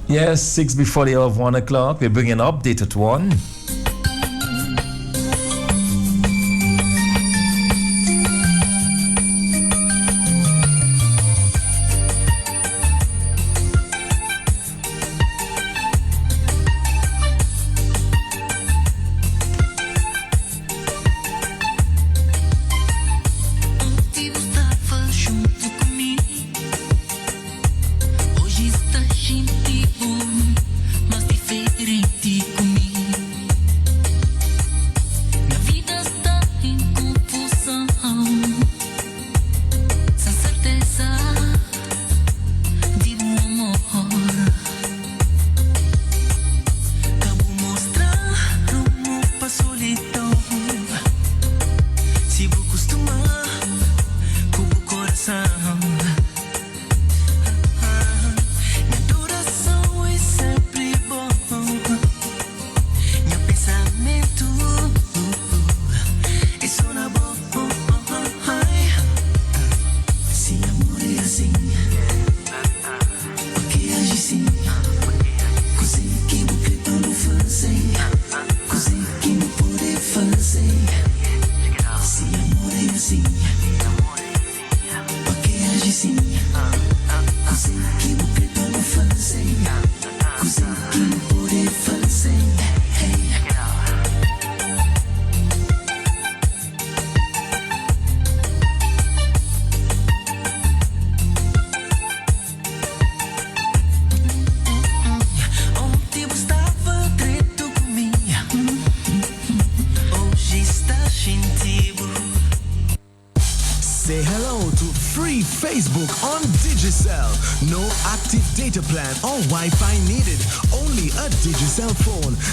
Yes, 6 before the hour of 1 o'clock. We're bringing an update at 1.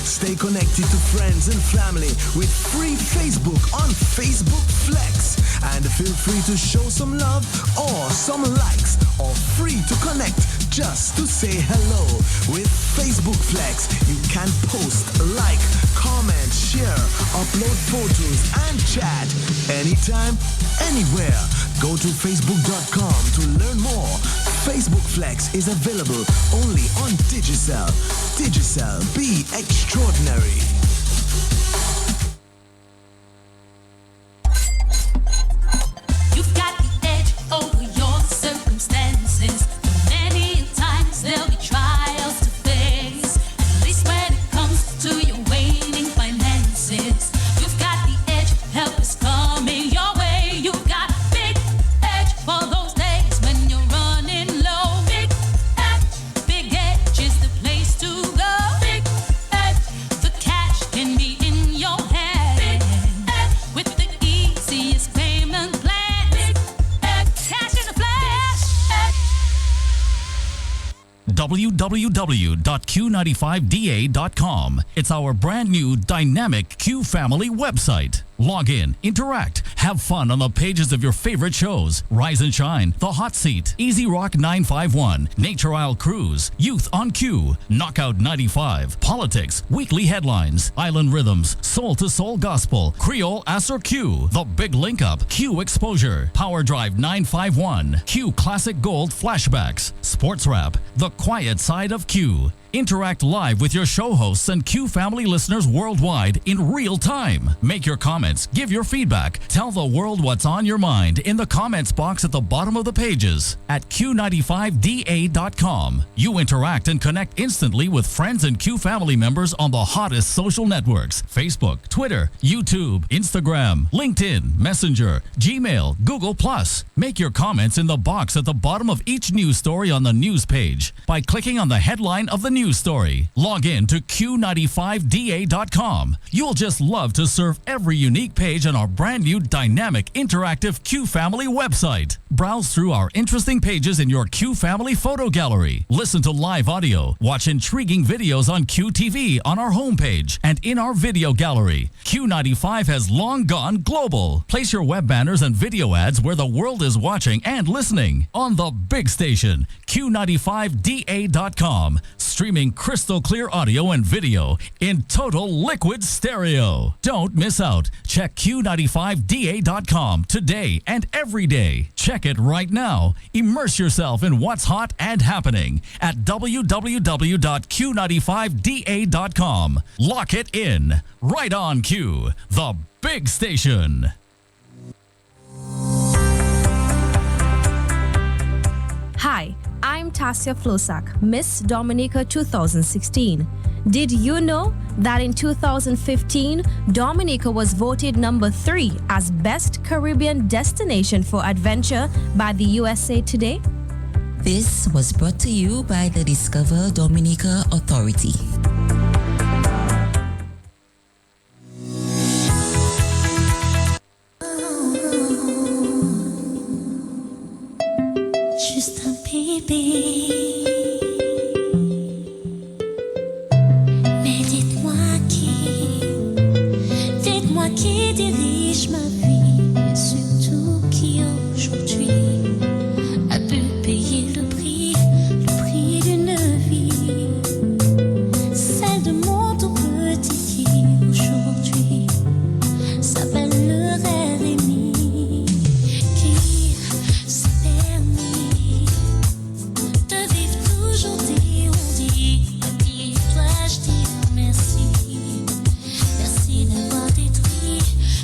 Stay connected to friends and family with free Facebook on Facebook Flex. And feel free to show some love or some likes, or free to connect just to say hello. With Facebook Flex, you can post, like, comment, share, upload photos and chat anytime, anywhere. Go to facebook.com to learn more. Facebook Flex is available only on Digicel. Digicel, be extraordinary. You've got the edge over your circumstances. Many times there'll be trials to face. At least when it comes to your waning finances. You've got the edge, help is coming your way. You've got a big edge for those days when you're running low. Big edge is the place to go. Big edge, the cash can be in your hand. Big edge, with the easiest payment plan. Big edge, cash in a flash. www.q95da.com. It's our brand new dynamic Q Family website. Log in, interact, have fun on the pages of your favorite shows. Rise and Shine, The Hot Seat, Easy Rock 951, Nature Isle Cruise, Youth on Q, Knockout 95, Politics, Weekly Headlines, Island Rhythms, Soul to Soul Gospel, Creole Asser Q, The Big Link Up, Q Exposure, Power Drive 951, Q Classic Gold Flashbacks, Sports Rap, The Quiet Side of Q. Interact live with your show hosts and Q Family listeners worldwide in real time. Make your comments, give your feedback, tell the world what's on your mind in the comments box at the bottom of the pages at q95da.com. You interact and connect instantly with friends and Q Family members on the hottest social networks: Facebook, Twitter, YouTube, Instagram, LinkedIn, Messenger, Gmail, Google+. Make your comments in the box at the bottom of each news story on the news page by clicking on the headline of the news story. Log in to q95da.com. You'll just love to surf every unique page on our brand new dynamic interactive Q Family website. Browse through our interesting pages in your Q Family photo gallery. Listen to live audio. Watch intriguing videos on QTV on our homepage and in our video gallery. Q95 has long gone global. Place your web banners and video ads where the world is watching and listening on the big station, q95da.com. streaming crystal clear audio and video in total liquid stereo. Don't miss out. Check Q95DA.com today and every day. Check it right now. Immerse yourself in what's hot and happening at www.q95da.com. Lock it in. Right on Q, the big station. Hi, I'm Tasia Flosak, Miss Dominica 2016. Did you know that in 2015, Dominica was voted number 3 as Best Caribbean Destination for Adventure by the USA Today? This was brought to you by the Discover Dominica Authority. Juste un bébé. Mais dites-moi qui dirige ma vie, et surtout qui aujourd'hui a pu payer le prix d'une vie, celle de mon tout petit qui aujourd'hui s'appellerait Rémi, qui s'est permis de vivre toujours dit on dit, à qui dois-je dire merci, merci d'avoir détruit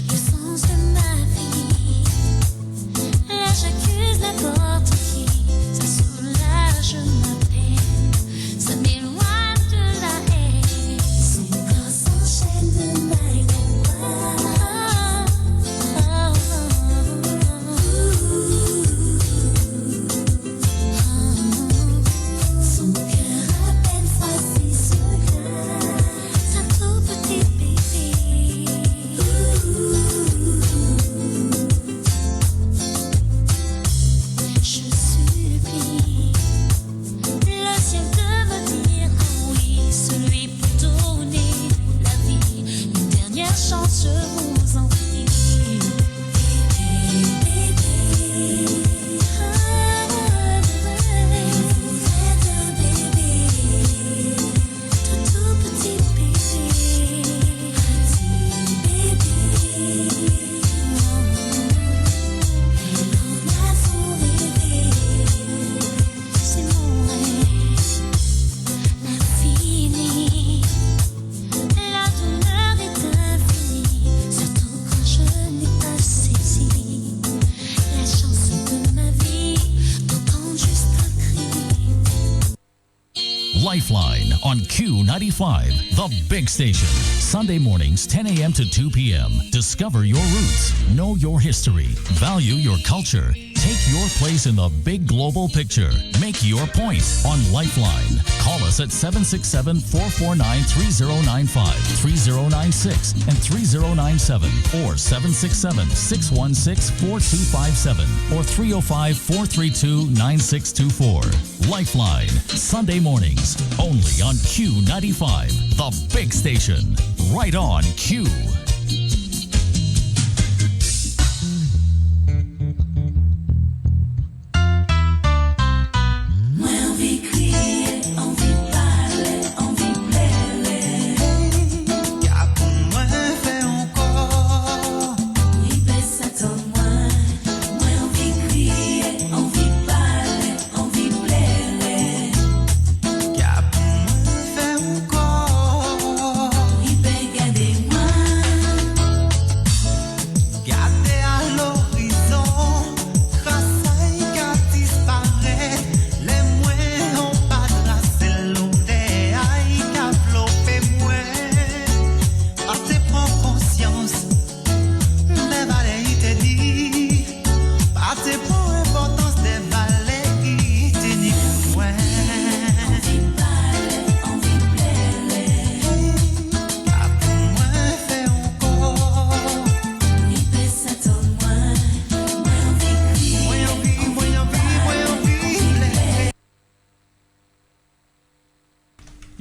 le sens de ma vie. Là j'accuse n'importe qui, ça soulage ma peine, ça m'éloigne de la haine, son corps s'enchaîne de maille en son cœur à peine froissé se glace, un tout petit bébé. Je supplie le ciel de me dire ah oui, celui pour donner la vie, une dernière chance, je vous en prie. Bébé, vous êtes un bébé, tout petit bébé, on a son bébé, c'est mon rêve, l'infini, la douleur est infinie, surtout quand je n'ai pas saisi la chance de ma vie, d'entendre juste un cri. Lifeline on Q95, the big station. Sunday mornings, 10 a.m. to 2 p.m. Discover your roots, know your history, value your culture. Take your place in the big global picture. Make your point on Lifeline. Call us at 767-449-3095, 3096, and 3097, or 767-616-4257, or 305-432-9624. Lifeline, Sunday mornings, only on Q95, the big station. Right on Q.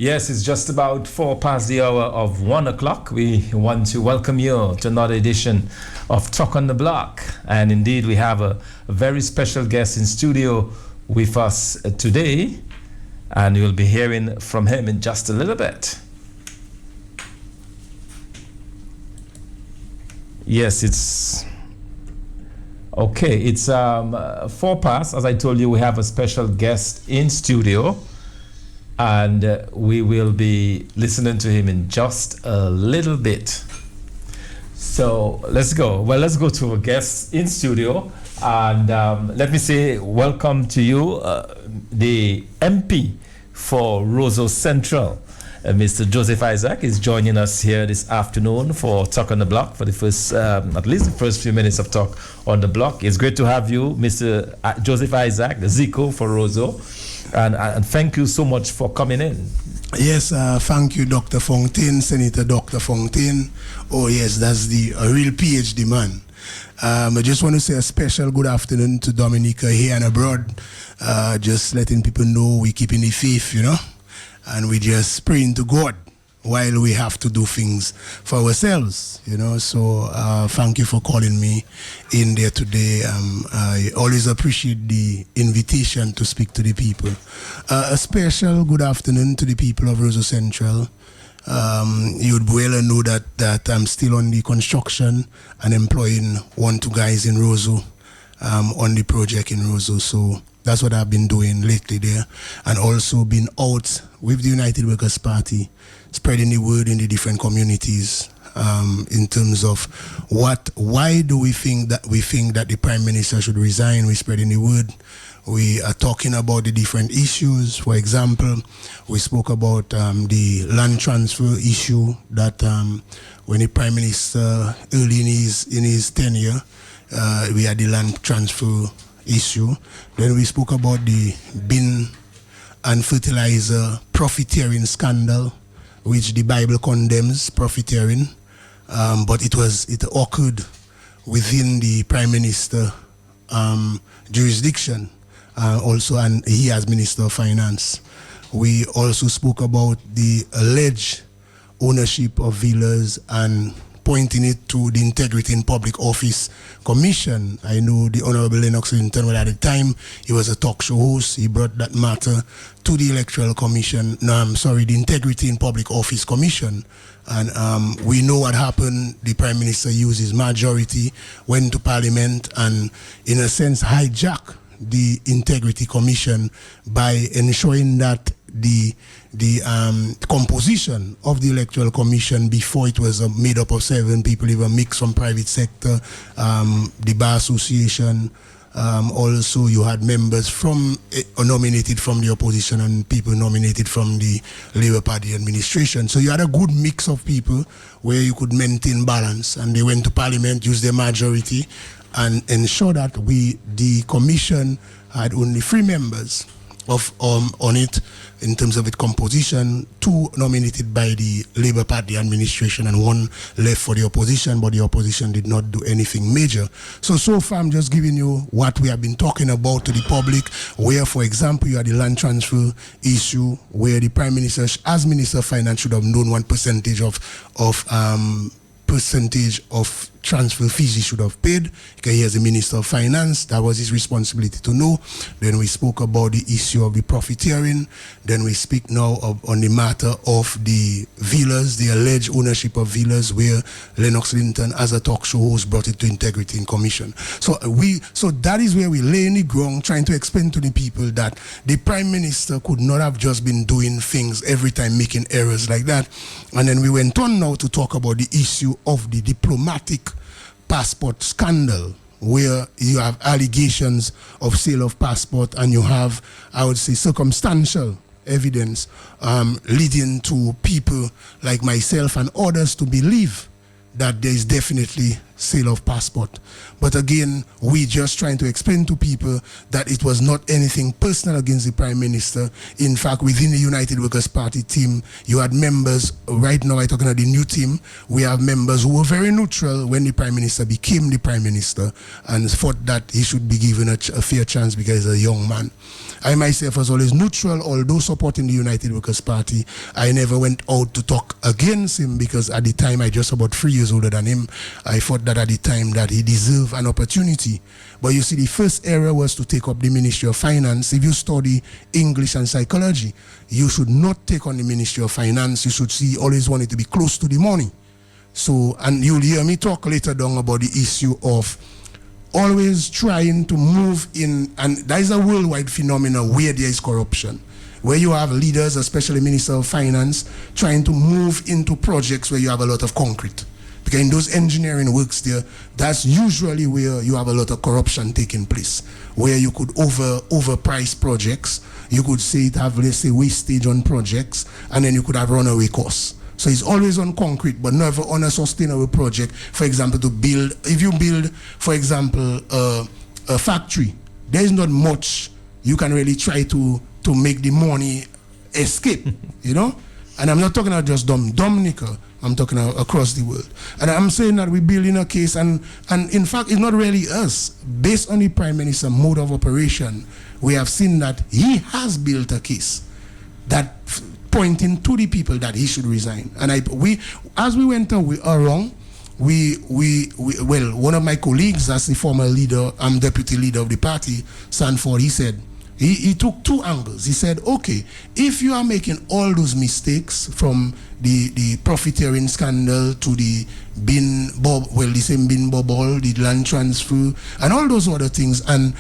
Yes, it's just about 4 past the hour of 1 o'clock. We want to welcome you to another edition of Talk on the Block. And indeed, we have a very special guest in studio with us today. and you'll be hearing from him in just a little bit. Yes, it's okay. It's 4 past. As I told you, we have a special guest in studio, and we will be listening to him in just a little bit. So let's go. Well, let's go to a guest in studio, and let me say welcome to you, the MP for Roseau Central. Mr. Joseph Isaac is joining us here this afternoon for Talk on the Block for the first, at least the first few minutes of Talk on the Block. It's great to have you, Mr. Joseph Isaac, the Zico for Roseau, and thank you so much for coming in. Yes, thank you, Dr. Fontaine, Senator Dr. Fontaine. Oh yes, that's the real PhD man. I just want to say a special good afternoon to Dominica here and abroad. Just letting people know we keeping the faith, you know. And we just praying to God while we have to do things for ourselves, you know. So thank you for calling me in there today. I always appreciate the invitation to speak to the people. A special good afternoon to the people of Roseau Central. You'd well know that I'm still on the construction and employing 1-2 guys in Roseau on the project in Roseau. So that's what I've been doing lately there, and also been out with the United Workers Party, spreading the word in the different communities in terms of why do we think that the Prime Minister should resign. We're spreading the word. We are talking about the different issues. For example, we spoke about the land transfer issue that when the Prime Minister early in his tenure, we had the land transfer issue. Then we spoke about the bin and fertilizer profiteering scandal, which the Bible condemns profiteering, but it occurred within the Prime Minister jurisdiction, also, and he as Minister of Finance. We also spoke about the alleged ownership of villas and pointing it to the Integrity in Public Office Commission. I know the Honorable Lennox Linton, well, at the time he was a talk show host. He brought that matter to the Electoral Commission. The Integrity in Public Office Commission. And we know what happened. The Prime Minister used his majority, went to Parliament, and in a sense hijacked the Integrity Commission by ensuring that the composition of the Electoral Commission before it was made up of 7 people, even mixed from private sector, the Bar Association. Also, you had members nominated from the opposition and people nominated from the Labour Party administration. So you had a good mix of people where you could maintain balance, and they went to Parliament, used their majority, and ensure that the commission had only 3 members on it in terms of its composition, 2 nominated by the Labour Party administration and 1 left for the opposition, but the opposition did not do anything major. So far I'm just giving you what we have been talking about to the public, where, for example, you had the land transfer issue, where the Prime Minister, as Minister of Finance, should have known what percentage of transfer fees he should have paid, because he is the Minister of Finance. That was his responsibility to know. Then we spoke about the issue of the profiteering. Then we speak now on the matter of the villas, the alleged ownership of villas, where Lennox Linton, as a talk show host, brought it to Integrity in Commission. So that is where we lay in the ground, trying to explain to the people that the Prime Minister could not have just been doing things every time, making errors like that. And then we went on now to talk about the issue of the diplomatic passport scandal, where you have allegations of sale of passport, and you have, I would say, circumstantial evidence leading to people like myself and others to believe that there is definitely sale of passport. But again, we just trying to explain to people that it was not anything personal against the Prime Minister. In fact, within the United Workers Party team, you had members, right now I'm talking about the new team, we have members who were very neutral when the Prime Minister became the Prime Minister and thought that he should be given a fair chance because he's a young man. I myself was always neutral, although supporting the United Workers Party. I never went out to talk against him because at the time I just about 3 years older than him. I thought that at the time that he deserved an opportunity. But you see, the first error was to take up the Ministry of Finance. If you study English and psychology, you should not take on the Ministry of Finance. You should always want it to be close to the money. So, and you'll hear me talk later down about the issue of always trying to move in, and that is a worldwide phenomenon where there is corruption, where you have leaders, especially Minister of Finance, trying to move into projects where you have a lot of concrete. Because in those engineering works there, that's usually where you have a lot of corruption taking place, where you could overprice projects, you could say it have, let's say, wastage on projects, and then you could have runaway costs. So it's always on concrete, but never on a sustainable project. For example, to build, if you build, for example, a factory, there is not much you can really try to make the money escape, you know? And I'm not talking about just Dominica, I'm talking about across the world. And I'm saying that we're building a case, and in fact, it's not really us. Based on the Prime Minister's mode of operation, we have seen that he has built a case that pointing to the people that he should resign. And as we went along, one of my colleagues, as the former leader, deputy leader of the party, Sanford, he said, he took two angles. He said, okay, if you are making all those mistakes from the profiteering scandal to the the same bin bubble, the land transfer, and all those other things, and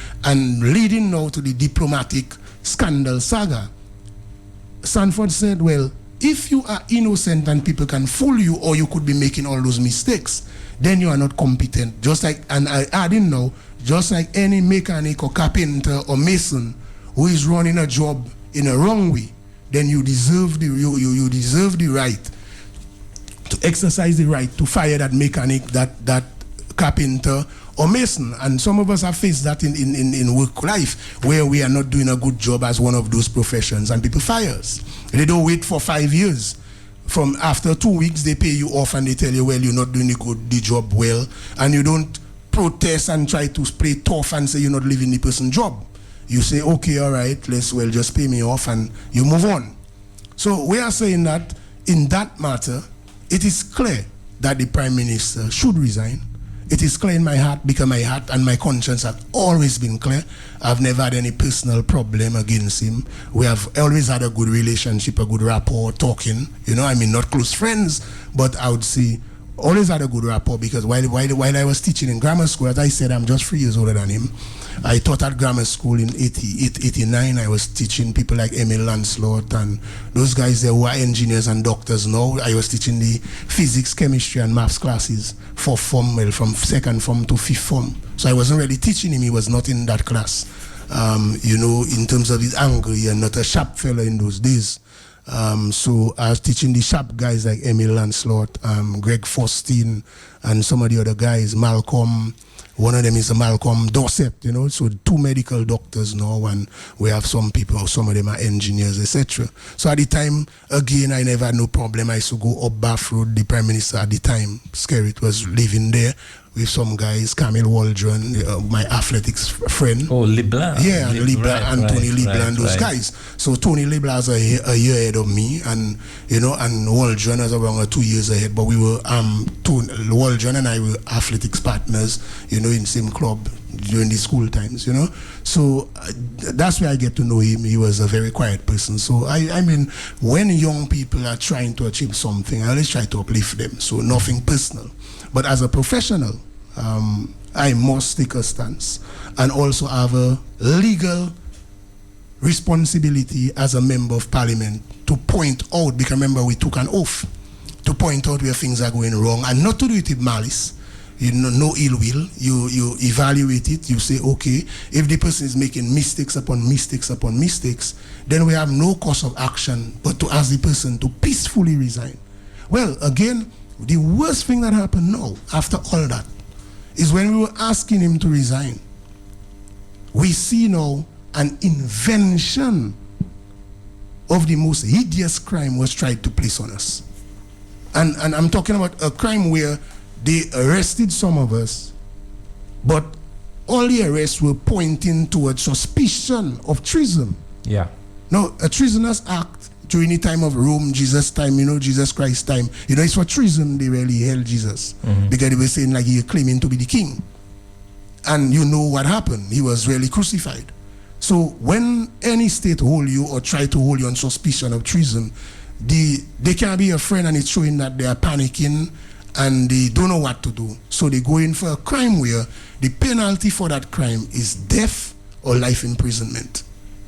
leading now to the diplomatic scandal saga, Sanford said, well, if you are innocent and people can fool you, or you could be making all those mistakes, then you are not competent. Just like, and I didn't know, just like any mechanic or carpenter or mason who is running a job in a wrong way, then you deserve you deserve the right to exercise the right to fire that mechanic, that carpenter or mason. And some of us have faced that in work life, where we are not doing a good job as one of those professions and people fire us. They don't wait for 5 years. From after 2 weeks, they pay you off and they tell you, well, you're not doing the job well, and you don't protest and try to play tough and say you're not leaving the person's job. You say, okay, all right, just pay me off, and you move on. So we are saying that in that matter, it is clear that the Prime Minister should resign. It is clear in my heart, because my heart and my conscience have always been clear. I've never had any personal problem against him. We have always had a good relationship, a good rapport, talking. You know, I mean, not close friends, but I would say always had a good rapport, because while I was teaching in grammar school, as I said, I'm just 3 years older than him. I taught at grammar school in 89. I was teaching people like Emil Lancelot and those guys there who are engineers and doctors now. I was teaching the physics, chemistry, and maths classes from second form to fifth form. So I wasn't really teaching him. He was not in that class. You know, in terms of his angle, you're not a sharp fella in those days. So I was teaching the sharp guys like Emil Lancelot, Greg Faustin, and some of the other guys, Malcolm. One of them is Malcolm Dorset, you know, so 2 medical doctors now, and we have some people, some of them are engineers, etc. So at the time, again, I never had no problem. I used to go up Bath Road. The Prime Minister at the time, Skerrit, was living there with some guys, Camille Waldron, my athletics friend. Oh, Leblanc. Yeah, Leblanc, Anthony Leblanc, those guys. So Tony Leblanc was a year ahead of me, and you know, and Waldron was around 2 years ahead. But we were, Waldron and I were athletics partners, you know, in the same club during the school times, you know. So that's where I get to know him. He was a very quiet person. So I mean, when young people are trying to achieve something, I always try to uplift them. So nothing personal. But as a professional, I must take a stance and also have a legal responsibility as a member of parliament to point out, because remember we took an oath to point out where things are going wrong, and not to do it with malice. You know, no ill will. You evaluate it. You say, okay, if the person is making mistakes upon mistakes upon mistakes, then we have no course of action but to ask the person to peacefully resign. Well, again, the worst thing that happened now, after all that, is when we were asking him to resign, we see now an invention of the most hideous crime was tried to place on us. And I'm talking about a crime where they arrested some of us, but all the arrests were pointing towards suspicion of treason. Yeah. Now, a treasonous act during the time of Rome, Jesus' time, Jesus Christ's time, it's for treason they really held Jesus. Because they were saying like he claiming to be the king. And you know what happened. He was really crucified. So when any state hold you or try to hold you on suspicion of treason, they can't be your friend, and it's showing that they are panicking and they don't know what to do. So they go in for a crime where the penalty for that crime is death or life imprisonment.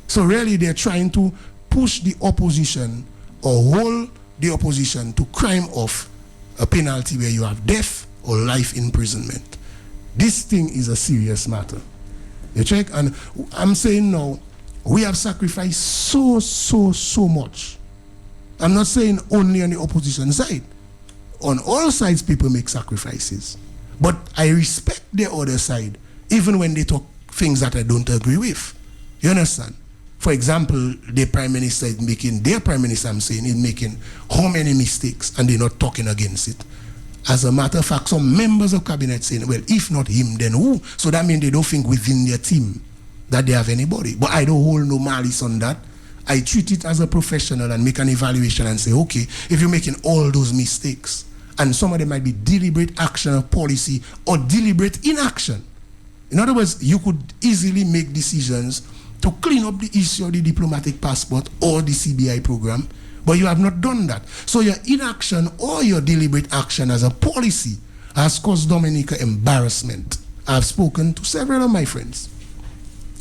So really they're trying to push the opposition or hold the opposition to crime of a penalty where you have death or life imprisonment. This thing is a serious matter. You check? And I'm saying now, we have sacrificed so much. I'm not saying only on the opposition side. On all sides, people make sacrifices. But I respect the other side, even when they talk things that I don't agree with. You understand? For example, their prime minister is making how many mistakes, and they're not talking against it. As a matter of fact, some members of cabinet saying, well, if not him, then who? So that means they don't think within their team that they have anybody. But I don't hold no malice on that. I treat it as a professional and make an evaluation and say, okay, if you're making all those mistakes, and some of them might be deliberate action of policy or deliberate inaction. In other words, you could easily make decisions to clean up the issue of the diplomatic passport or the CBI program, but you have not done that. So your inaction or your deliberate action as a policy has caused Dominica embarrassment. I've spoken to several of my friends.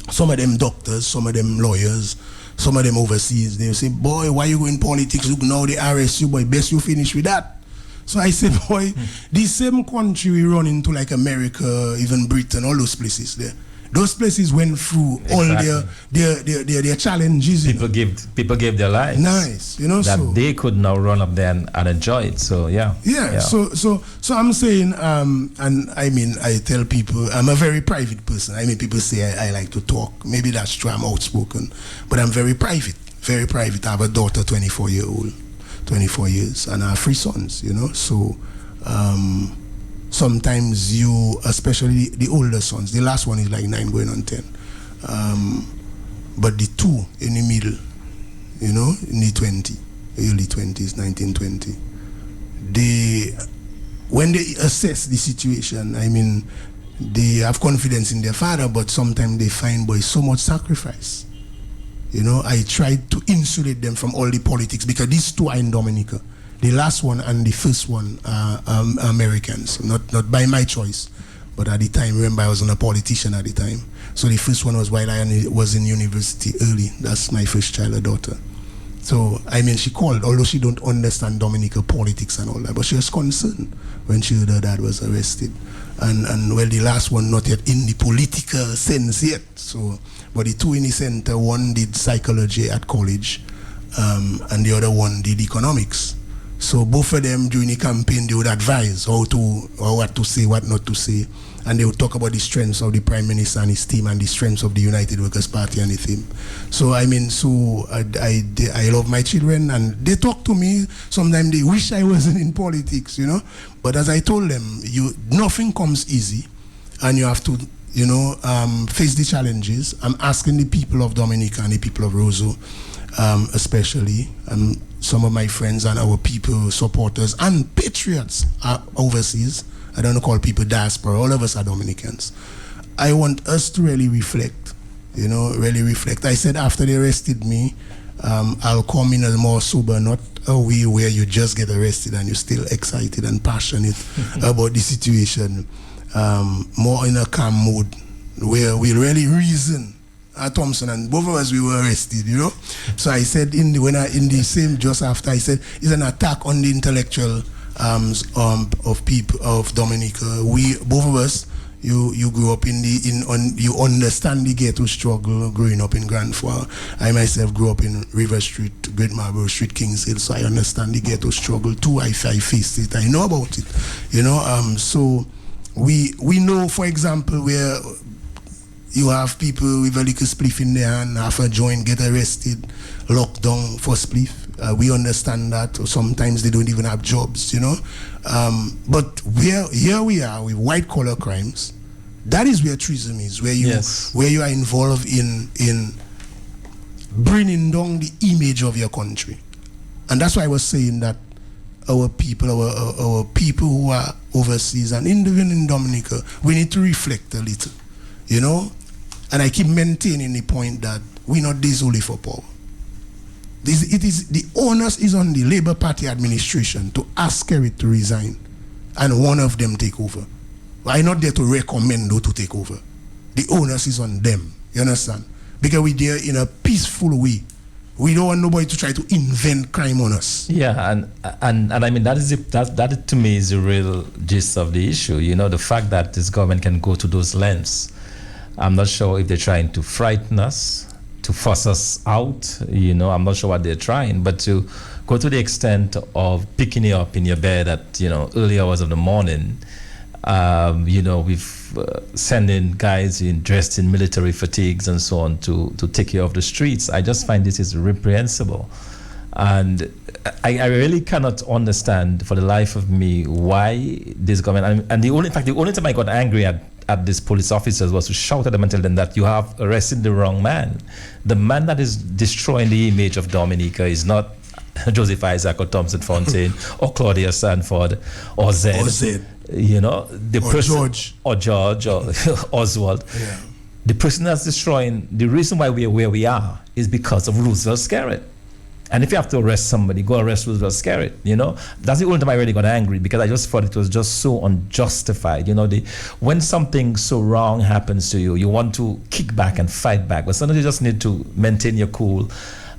Some of them doctors, some of them lawyers, some of them overseas. They say, boy, why you go in politics? Look, now they arrest you, boy, best you finish with that. So I said, boy, the same country we run into, like America, even Britain, all those places there. Those places went through all their challenges. People gave their lives. Nice, that so they could now run up there and enjoy it. So yeah. So I'm saying, and I mean, I tell people I'm a very private person. I mean, people say I like to talk. Maybe that's true. I'm outspoken, but I'm very private. Very private. I have a daughter, 24 years, and I have 3 sons. So. Sometimes you, especially the older sons, the last one is like 9 going on 10. But the 2 in the middle, in the early 20s, 19, 20, when they assess the situation, I mean, they have confidence in their father, but sometimes they find, boy, so much sacrifice. I tried to insulate them from all the politics because these 2 are in Dominica. The last one and the first one are Americans, not by my choice, but at the time, remember I wasn't a politician at the time. So the first one was while I was in university early. That's my first child, a daughter. So, I mean, she called, although she don't understand Dominica politics and all that, but she was concerned when she heard her dad was arrested. And well, the last one not yet in the political sense yet. So, but the 2 in the center, one did psychology at college, and the other one did economics. So both of them during the campaign, they would advise what to say, what not to say. And they would talk about the strengths of the Prime Minister and his team and the strengths of the United Workers' Party and the team. So I mean, I love my children, and they talk to me. Sometimes they wish I wasn't in politics, But as I told them, nothing comes easy, and you have to, face the challenges. I'm asking the people of Dominica and the people of Roseau, especially, some of my friends and our people, supporters, and patriots are overseas. I don't call people diaspora. All of us are Dominicans. I want us to really reflect, really reflect. I said after they arrested me, I'll come in a more sober, not a way where you just get arrested and you're still excited and passionate about the situation. More in a calm mood where we really reason. At Thompson, and both of us, we were arrested, So I said just after, I said it's an attack on the intellectual of people of Dominica. We both of us, you grew up you understand the ghetto struggle growing up in Grand Foire. I myself grew up in River Street, Great Marlborough Street, Kings Hill, so I understand the ghetto struggle too. I faced it. I know about it, So we know, for example, where you have people with a little spliff in their hand, half a joint, get arrested, locked down for spliff. We understand that. Or sometimes they don't even have jobs, But here we are with white-collar crimes. That is where treason is, where you are involved in bringing down the image of your country. And that's why I was saying that our people who are overseas and even in Dominica, we need to reflect a little, you know. And I keep maintaining the point that we're not only for power. It is the onus is on the Labour Party administration to ask Kerry to resign, and one of them take over. I'm not there to recommend who to take over. The onus is on them. You understand? Because we're there in a peaceful way. We don't want nobody to try to invent crime on us. Yeah, and I mean that to me is the real gist of the issue. You know, the fact that this government can go to those lengths. I'm not sure if they're trying to frighten us, to force us out. You know, I'm not sure what they're trying, but to go to the extent of picking you up in your bed at, you know, early hours of the morning. You know, we've sending guys dressed in military fatigues and so on to take care of the streets. I just find this is reprehensible, and I really cannot understand for the life of me why this government. And the only time I got angry at these police officers was to shout at them and tell them that you have arrested the wrong man. The man that is destroying the image of Dominica is not Joseph Isaac or Thompson Fontaine or Claudia Sanford or Zed. You know, the person, George or Oswald. Yeah. The person that's destroying, the reason why we are where we are is because of Roosevelt Skerritt. And if you have to arrest somebody, go arrest Roosevelt Skerritt. You know, that's the only time I really got angry, because I just thought it was just so unjustified. You know, when something so wrong happens to you, you want to kick back and fight back, but sometimes you just need to maintain your cool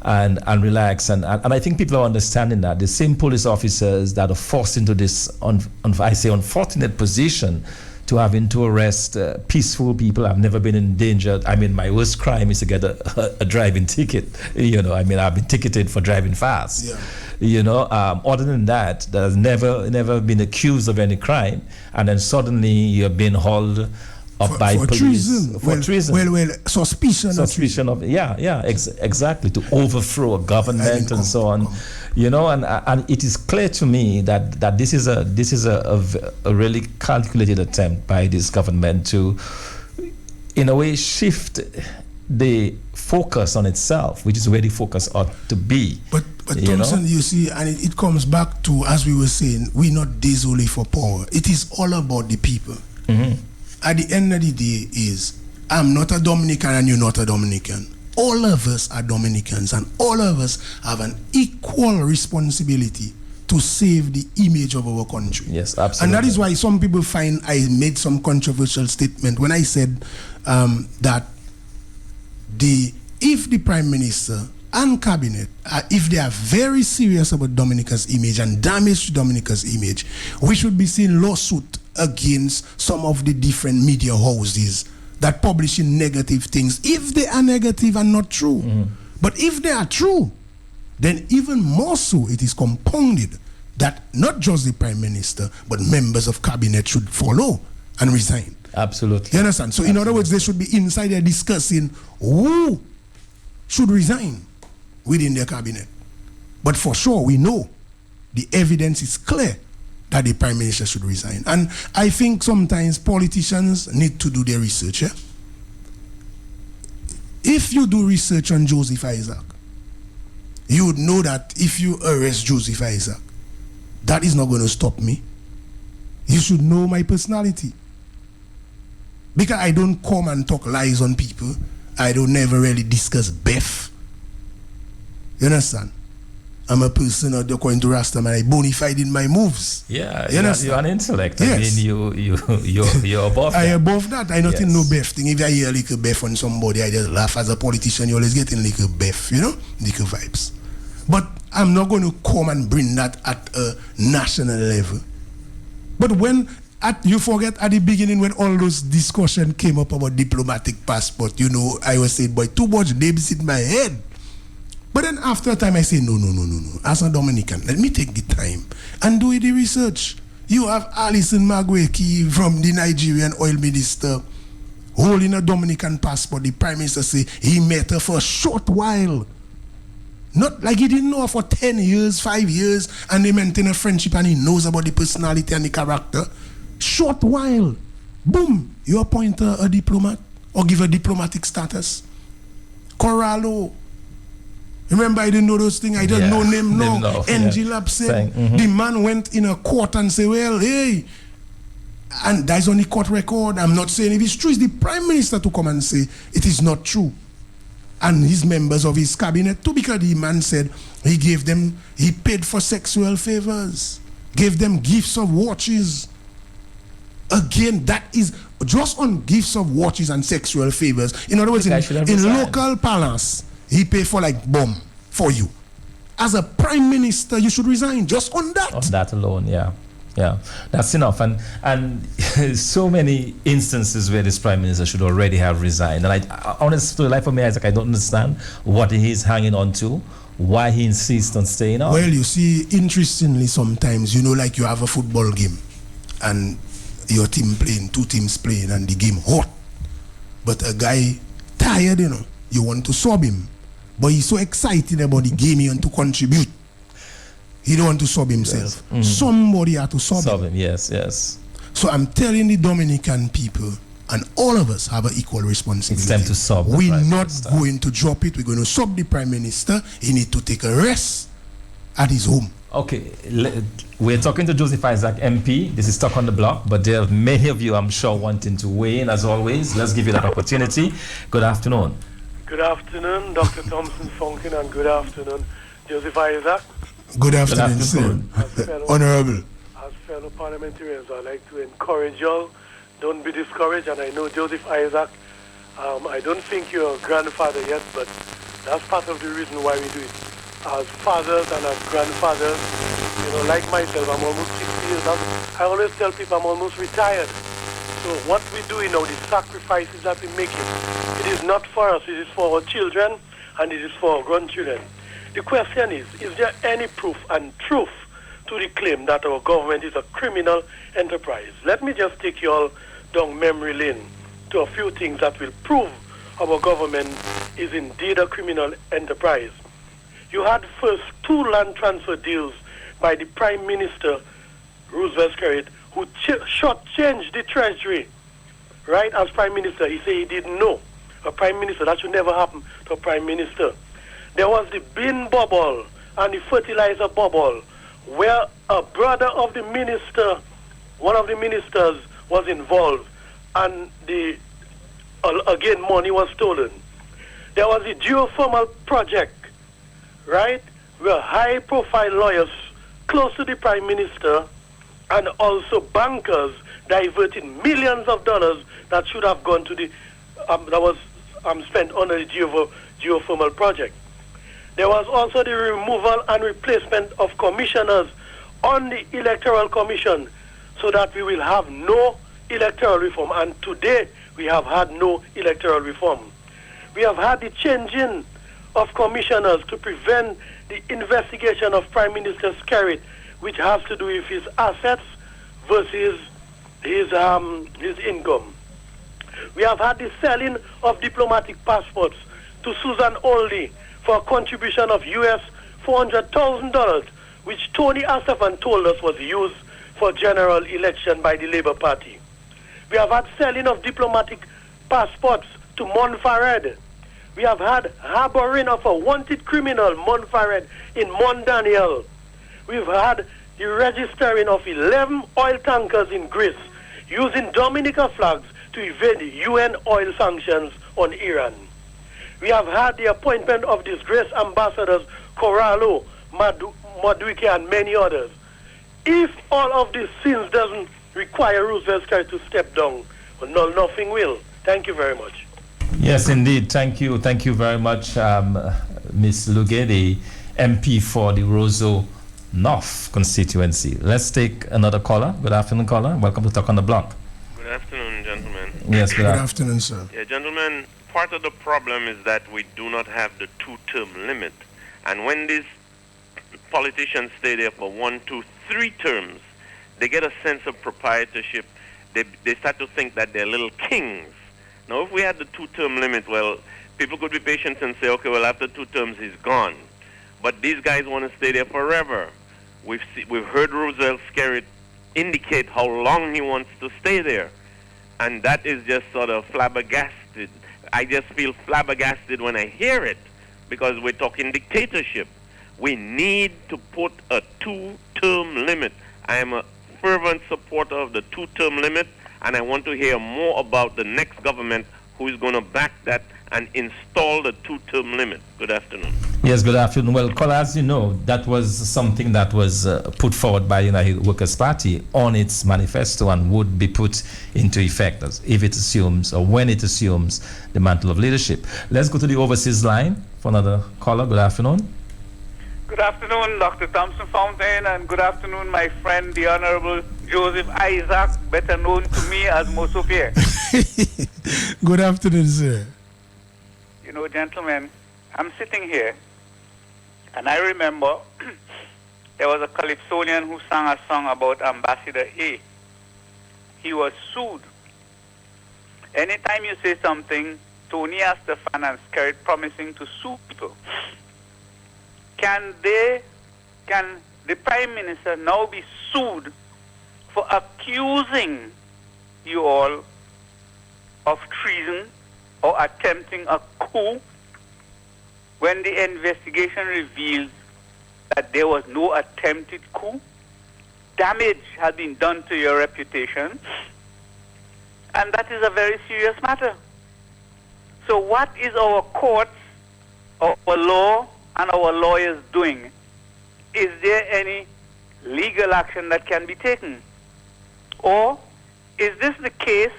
and relax, and I think people are understanding that. The same police officers that are forced into this unfortunate position to having to arrest peaceful people. I've never been in danger. I mean, my worst crime is to get a driving ticket. You know, I mean, I've been ticketed for driving fast. Yeah. You know, other than that, there's never been accused of any crime, and then suddenly you're being hauled up by police treason. For treason. Well, suspicion of exactly, to overthrow a government and so on. You know, and it is clear to me that this is a really calculated attempt by this government to, in a way, shift the focus on itself, which is where the focus ought to be. But Thompson, you see, and it comes back to, as we were saying, we're not only for power. It is all about the people. Mm-hmm. At the end of the day is, I'm not a Dominican and you're not a Dominican. All of us are Dominicans, and all of us have an equal responsibility to save the image of our country. Yes, absolutely. And that is why some people find I made some controversial statement when I said that if the Prime Minister and Cabinet, if they are very serious about Dominica's image and damage to Dominica's image, we should be seeing lawsuit against some of the different media houses that publishing negative things, if they are negative and not true. Mm-hmm. But if they are true, then even more so it is compounded that not just the Prime Minister, but members of Cabinet should follow and resign. Absolutely. You understand? So in other words, they should be inside there discussing who should resign within their Cabinet. But for sure, we know the evidence is clear that the Prime Minister should resign. And I think sometimes politicians need to do their research. Yeah? If you do research on Joseph Isaac, you would know that if you arrest Joseph Isaac, that is not going to stop me. You should know my personality. Because I don't come and talk lies on people. I don't never really discuss beef. You understand? I'm a person according to Rastaman, I bona fide in my moves. Yeah, you're an intellect. Yes. I mean, you're above that. I above that. I not in no Yes. beef thing. If I hear a little beef on somebody, I just laugh. As a politician, you always get in little beef, you know? Little vibes. But I'm not going to come and bring that at a national level. But you forget at the beginning when all those discussion came up about diplomatic passport, you know, I was saying, boy, too much names in my head. But then after a time, I say, no. As a Dominican, let me take the time and do the research. You have Alison Magweki from the Nigerian oil minister holding a Dominican passport. The Prime Minister say he met her for a short while. Not like he didn't know her for 10 years, 5 years, and they maintain a friendship and he knows about the personality and the character. Short while. Boom. You appoint her a diplomat or give her diplomatic status. Corallo. Remember, I didn't know those things. I just know name now. Name now, NG yeah. Lab said Saying, the man went in a court and say, well, hey, and that's on the court record. I'm not saying if it's true. It's the Prime Minister to come and say it is not true. And his members of his cabinet too, because the man said he paid for sexual favors, gave them gifts of watches. Again, that is just on gifts of watches and sexual favors. In other words, in local palace, he paid for like bomb for you. As a prime minister, you should resign just on that. On that alone, yeah. Yeah, that's enough. And so many instances where this prime minister should already have resigned. And I honestly, to the life of me, Isaac, I don't understand what he's hanging on to, why he insists on staying on. Well, you see, interestingly, sometimes, like you have a football game and your team playing, two teams playing, and the game hot. But a guy tired, you want to sub him. But he's so excited about the game, he want to contribute. He don't want to sub himself. Yes. Somebody had to sub him. Yes. So I'm telling the Dominican people, and all of us have an equal responsibility. It's time to sub. We're not going to drop it. We're going to sub the Prime Minister. He need to take a rest at his home. Okay, we're talking to Joseph Isaac, MP. This is Talk on the Block, but there are many of you, I'm sure, wanting to weigh in as always. Let's give you that opportunity. Good afternoon. Good afternoon, Dr. Thompson Funkin, and good afternoon, Joseph Isaac. Good afternoon, sir. Honorable. As fellow parliamentarians, I'd like to encourage you all. Don't be discouraged, and I know Joseph Isaac, I don't think you're a grandfather yet, but that's part of the reason why we do it. As fathers and as grandfathers, like myself, I'm almost 60 years old. I always tell people I'm almost retired. So what we do, the sacrifices that we make it is not for us, it is for our children, and it is for our grandchildren. The question is there any proof and truth to the claim that our government is a criminal enterprise? Let me just take you all down memory lane to a few things that will prove our government is indeed a criminal enterprise. You had first 2 land transfer deals by the Prime Minister, Roosevelt Skerrit, who shortchanged the Treasury. Right, as Prime Minister, he said he didn't know. A Prime Minister, that should never happen to a Prime Minister. There was the bean bubble and the fertilizer bubble, where a brother of the minister, one of the ministers, was involved, and again, money was stolen. There was the geothermal project, right, where high-profile lawyers close to the Prime Minister and also bankers diverted millions of dollars that should have gone to the that was spent on the geothermal project. There was also the removal and replacement of commissioners on the Electoral Commission so that we will have no electoral reform. And today we have had no electoral reform. We have had the changing of commissioners to prevent the investigation of Prime Minister Skerrit, which has to do with his assets versus his income. We have had the selling of diplomatic passports to Susan Oldie for a contribution of US $400,000, which Tony Asafan told us was used for general election by the Labour Party. We have had selling of diplomatic passports to Montfared. We have had harboring of a wanted criminal, Montfared, in Mont Daniel. We've had the registering of 11 oil tankers in Greece using Dominica flags to evade the UN oil sanctions on Iran. We have had the appointment of disgraced ambassadors Corallo, Maduike, and many others. If all of these sins doesn't require Roosevelt Skerrit to step down, well, no, nothing will. Thank you very much. Yes, indeed. Thank you. Thank you very much, Ms. Luge, the MP for the Roseau North constituency. Let's take another caller. Good afternoon, caller. Welcome to Talk on the Block. Good afternoon, gentlemen. Yes, good afternoon, sir. Yeah, gentlemen, part of the problem is that we do not have the 2-term limit. And when these politicians stay there for 1, 2, 3 terms, they get a sense of proprietorship. They start to think that they're little kings. Now, if we had the 2-term limit, well, people could be patient and say, okay, well, after 2 terms, he's gone. But these guys want to stay there forever. We've heard Roosevelt Skerrit indicate how long he wants to stay there. And that is just sort of flabbergasted. I just feel flabbergasted when I hear it, because we're talking dictatorship. We need to put a 2-term limit. I am a fervent supporter of the 2-term limit, and I want to hear more about the next government who is going to back that and install the 2-term limit. Good afternoon. Yes, good afternoon. Well, Kola, as you know, that was something that was put forward by United Workers' Party on its manifesto and would be put into effect if it assumes, or when it assumes, the mantle of leadership. Let's go to the overseas line for another caller. Good afternoon. Good afternoon, Dr. Thompson Fountain, and good afternoon, my friend, the Honorable Joseph Isaac, better known to me as Mosopia. Good afternoon, sir. You know, gentlemen, I'm sitting here, and I remember there was a Calypsonian who sang a song about Ambassador A. He was sued. Anytime you say something, Tony Astafan and Skerrit promising to sue people, can the Prime Minister now be sued for accusing you all of treason or attempting a coup when the investigation reveals that there was no attempted coup? Damage has been done to your reputation, and that is a very serious matter. So what is our courts, our law, and our lawyers doing? Is there any legal action that can be taken? Or is this the case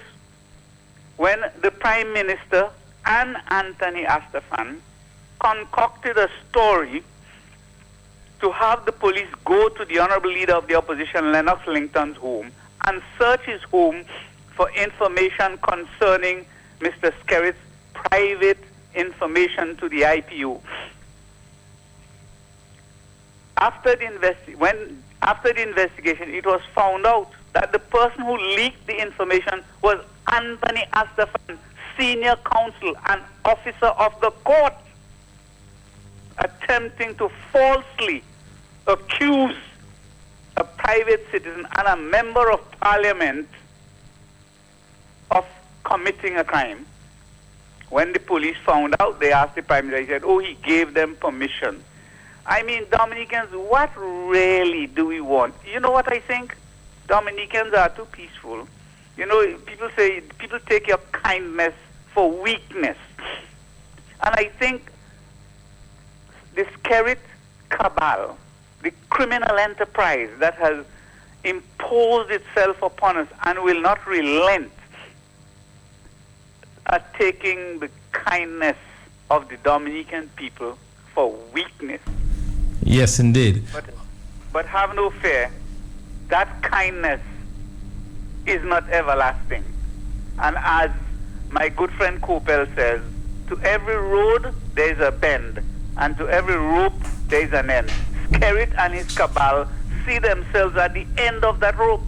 when the Prime Minister and Anthony Astafan concocted a story to have the police go to the Honorable Leader of the Opposition, Lennox Lincoln's home, and search his home for information concerning Mr. Skerritt's private information to the IPO? After the investigation, it was found out that the person who leaked the information was Anthony Astafan, senior counsel and officer of the court, attempting to falsely accuse a private citizen and a member of parliament of committing a crime. When the police found out, they asked the Prime Minister, he said, oh, he gave them permission. I mean, Dominicans, what really do we want? You know what I think? Dominicans are too peaceful. You know, people take your kindness for weakness. And I think the Skerrit cabal, the criminal enterprise that has imposed itself upon us and will not relent, are taking the kindness of the Dominican people for weakness. Yes, indeed. But have no fear, that kindness is not everlasting. And as my good friend Kopel says, to every road there is a bend, and to every rope there is an end. Skerrit and his cabal see themselves at the end of that rope.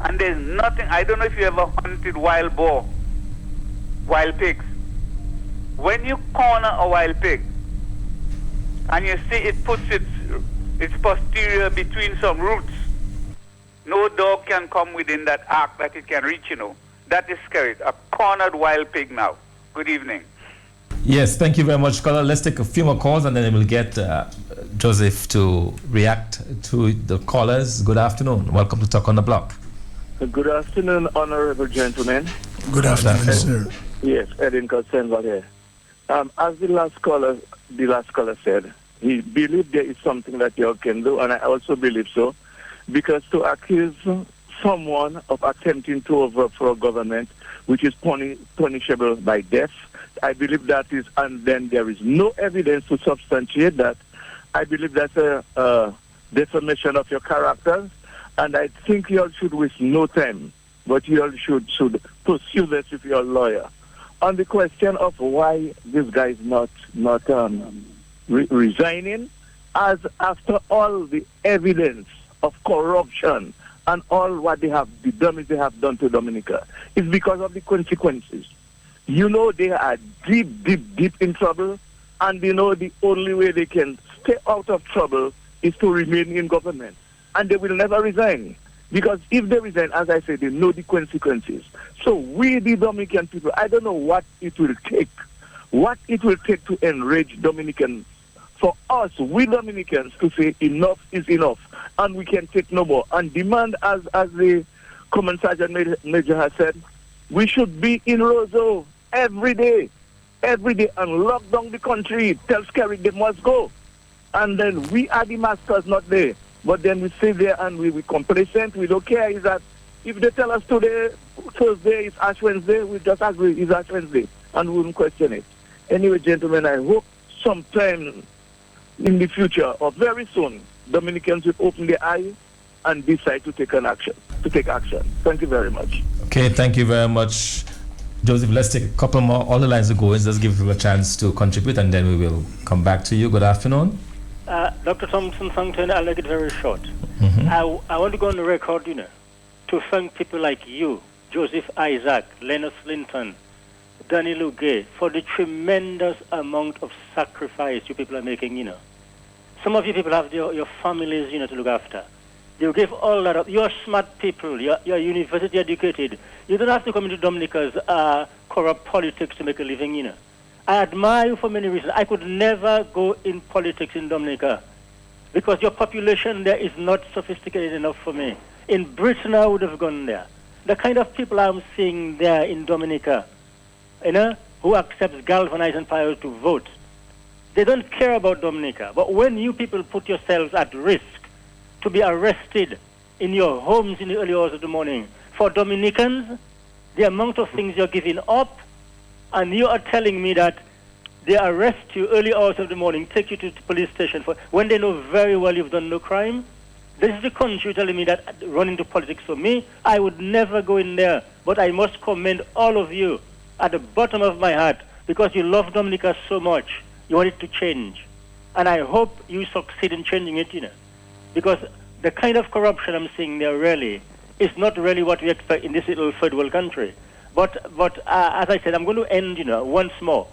And there's nothing, I don't know if you ever hunted wild boar, wild pigs. When you corner a wild pig, and you see it puts its posterior between some roots, no dog can come within that arc that it can reach, you know. That is Skerrit, a cornered wild pig now. Good evening. Yes, thank you very much, caller. Let's take a few more calls and then we'll get Joseph to react to the callers. Good afternoon. Welcome to Talk on the Block. Good afternoon, honorable gentlemen. Good afternoon, sir. Yes, Edin Kosenval here. As the last caller said, he believed there is something that you can do, and I also believe so, because to accuse someone of attempting to overthrow government, which is punishable by death, I believe that is, and then there is no evidence to substantiate that. I believe that's a defamation of your character, and I think you all should waste no time, but you all should pursue this with your lawyer. On the question of why this guy is not resigning, as after all the evidence of corruption and all what the damage they have done to Dominica, it's because of the consequences. You know they are deep in trouble, and you know the only way they can stay out of trouble is to remain in government, and they will never resign. Because if they resign, as I said, they know the consequences. So we, the Dominican people, I don't know what it will take what it will take to enrage Dominicans, for us, we Dominicans, to say enough is enough, and we can take no more, and demand, as the Command Sergeant Major has said, we should be in Roseau every day, and lock down the country, tell Scary they must go. And then we are the masters, not they. But then we sit there and we complacent, we don't care. Is that if they tell us today, Thursday is Ash Wednesday, we just agree it's Ash Wednesday, and we wouldn't question it. Anyway, gentlemen, I hope sometime in the future, or very soon, Dominicans will open their eyes and decide to take action. Thank you very much. Okay, thank you very much, Joseph. Let's take a couple more. All the lines are going. Let's give you a chance to contribute, and then we will come back to you. Good afternoon. Dr. Thompson, I'll make it very short. Mm-hmm. I want to go on the record, to thank people like you, Joseph Isaac, Lennox Linton, Danny Lugay, for the tremendous amount of sacrifice you people are making, Some of you people have your families, to look after. You give all that up. You're smart people. You're university educated. You don't have to come into Dominica's corrupt politics to make a living, I admire you for many reasons. I could never go in politics in Dominica because your population there is not sophisticated enough for me. In Britain, I would have gone there. The kind of people I'm seeing there in Dominica, who accepts galvanizing power to vote, they don't care about Dominica. But when you people put yourselves at risk to be arrested in your homes in the early hours of the morning, for Dominicans, the amount of things you're giving up, and you are telling me that they arrest you early hours of the morning, take you to the police station when they know very well you've done no crime. This is the country telling me that run into politics for me. I would never go in there, but I must commend all of you at the bottom of my heart because you love Dominica so much. You want it to change. And I hope you succeed in changing it, because the kind of corruption I'm seeing there really is not really what we expect in this little third world country. But as I said, I'm going to end, once more.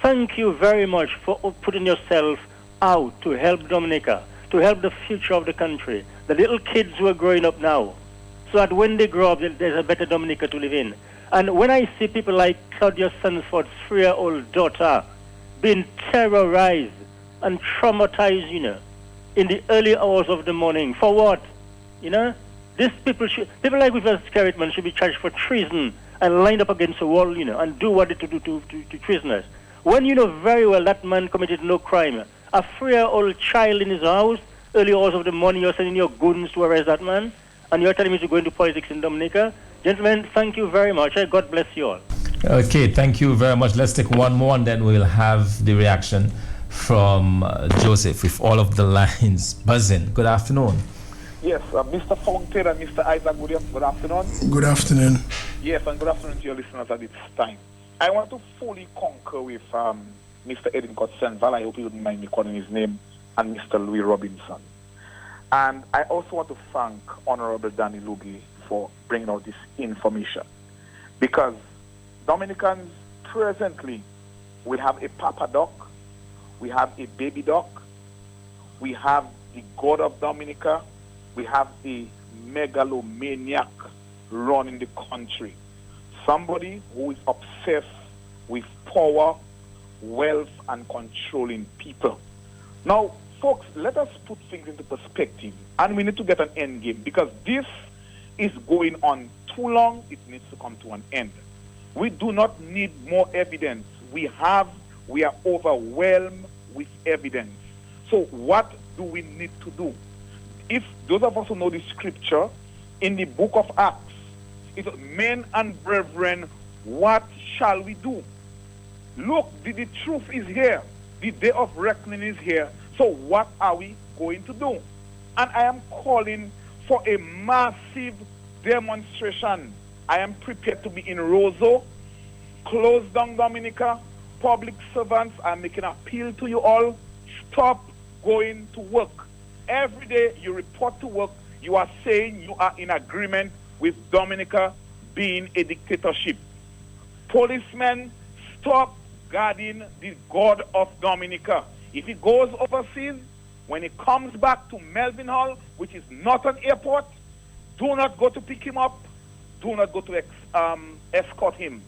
Thank you very much for putting yourself out to help Dominica, to help the future of the country, the little kids who are growing up now, so that when they grow up, there's a better Dominica to live in. And when I see people like Claudia Sanford's 3-year-old daughter being terrorized and traumatized, in the early hours of the morning, for what? These people like Rivers Skerrittman should be charged for treason and lined up against a wall, and do what they do to prisoners. When you know very well that man committed no crime, a 3-year-old child in his house, early hours of the morning, you're sending your goons to arrest that man, and you're telling me to go into politics in Dominica. Gentlemen, thank you very much. God bless you all. Okay, thank you very much. Let's take one more, and then we'll have the reaction from Joseph with all of the lines buzzing. Good afternoon. Yes, Mr. Fontaine and Mr. Isaac, good afternoon. Good afternoon. Yes, and good afternoon to your listeners at this time. I want to fully concur with Mr. Edwin Senval, I hope you wouldn't mind me calling his name, and Mr. Louis Robinson. And I also want to thank Honorable Danny Lugay for bringing out this information. Because Dominicans presently will have a Papa Doc, we have a Baby Doc, we have the God of Dominica, we have a megalomaniac running the country. Somebody who is obsessed with power, wealth, and controlling people. Now, folks, let us put things into perspective, and we need to get an end game, because this is going on too long. It needs to come to an end. We do not need more evidence. We are overwhelmed with evidence. So what do we need to do? If those of us who know the scripture, in the book of Acts, it's men and brethren, what shall we do? Look, the truth is here. The day of reckoning is here. So what are we going to do? And I am calling for a massive demonstration. I am prepared to be in Roseau, close down Dominica. Public servants, I'm making an appeal to you all. Stop going to work. Every day you report to work, you are saying you are in agreement with Dominica being a dictatorship. Policemen, stop guarding the God of Dominica. If he goes overseas, when he comes back to Melvin Hall, which is not an airport, do not go to pick him up. Do not go to escort him.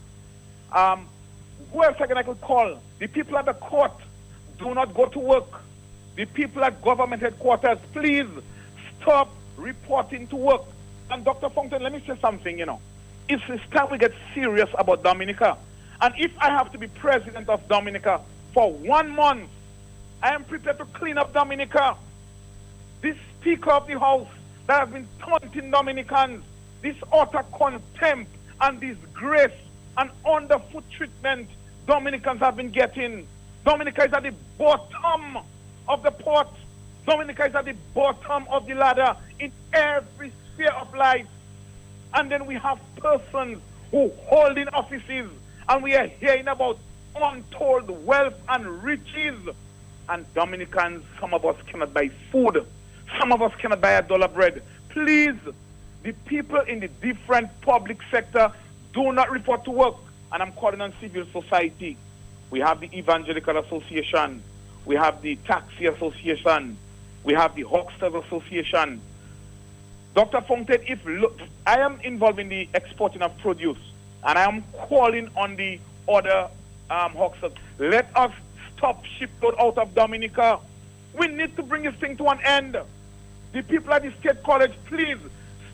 Who else again I could call? The people at the court do not go to work. The people at government headquarters, please stop reporting to work. And Dr. Fountain, let me say something, It's time we get serious about Dominica. And if I have to be president of Dominica for 1 month, I am prepared to clean up Dominica. This Speaker of the House that has been taunting Dominicans, this utter contempt and disgrace and underfoot treatment Dominicans have been getting. Dominica is at the bottom of the pot. Dominica is at the bottom of the ladder in every sphere of life. And then we have persons who hold in offices, and we are hearing about untold wealth and riches. And Dominicans, some of us cannot buy food. Some of us cannot buy $1 bread. Please, the people in the different public sector do not report to work. And I'm calling on civil society. We have the Evangelical Association. We have the Taxi Association. We have the Hucksters Association. Dr. Fountain, I am involved in the exporting of produce, and I am calling on the other Hucksters. Let us stop shipload out of Dominica. We need to bring this thing to an end. The people at the State College, please,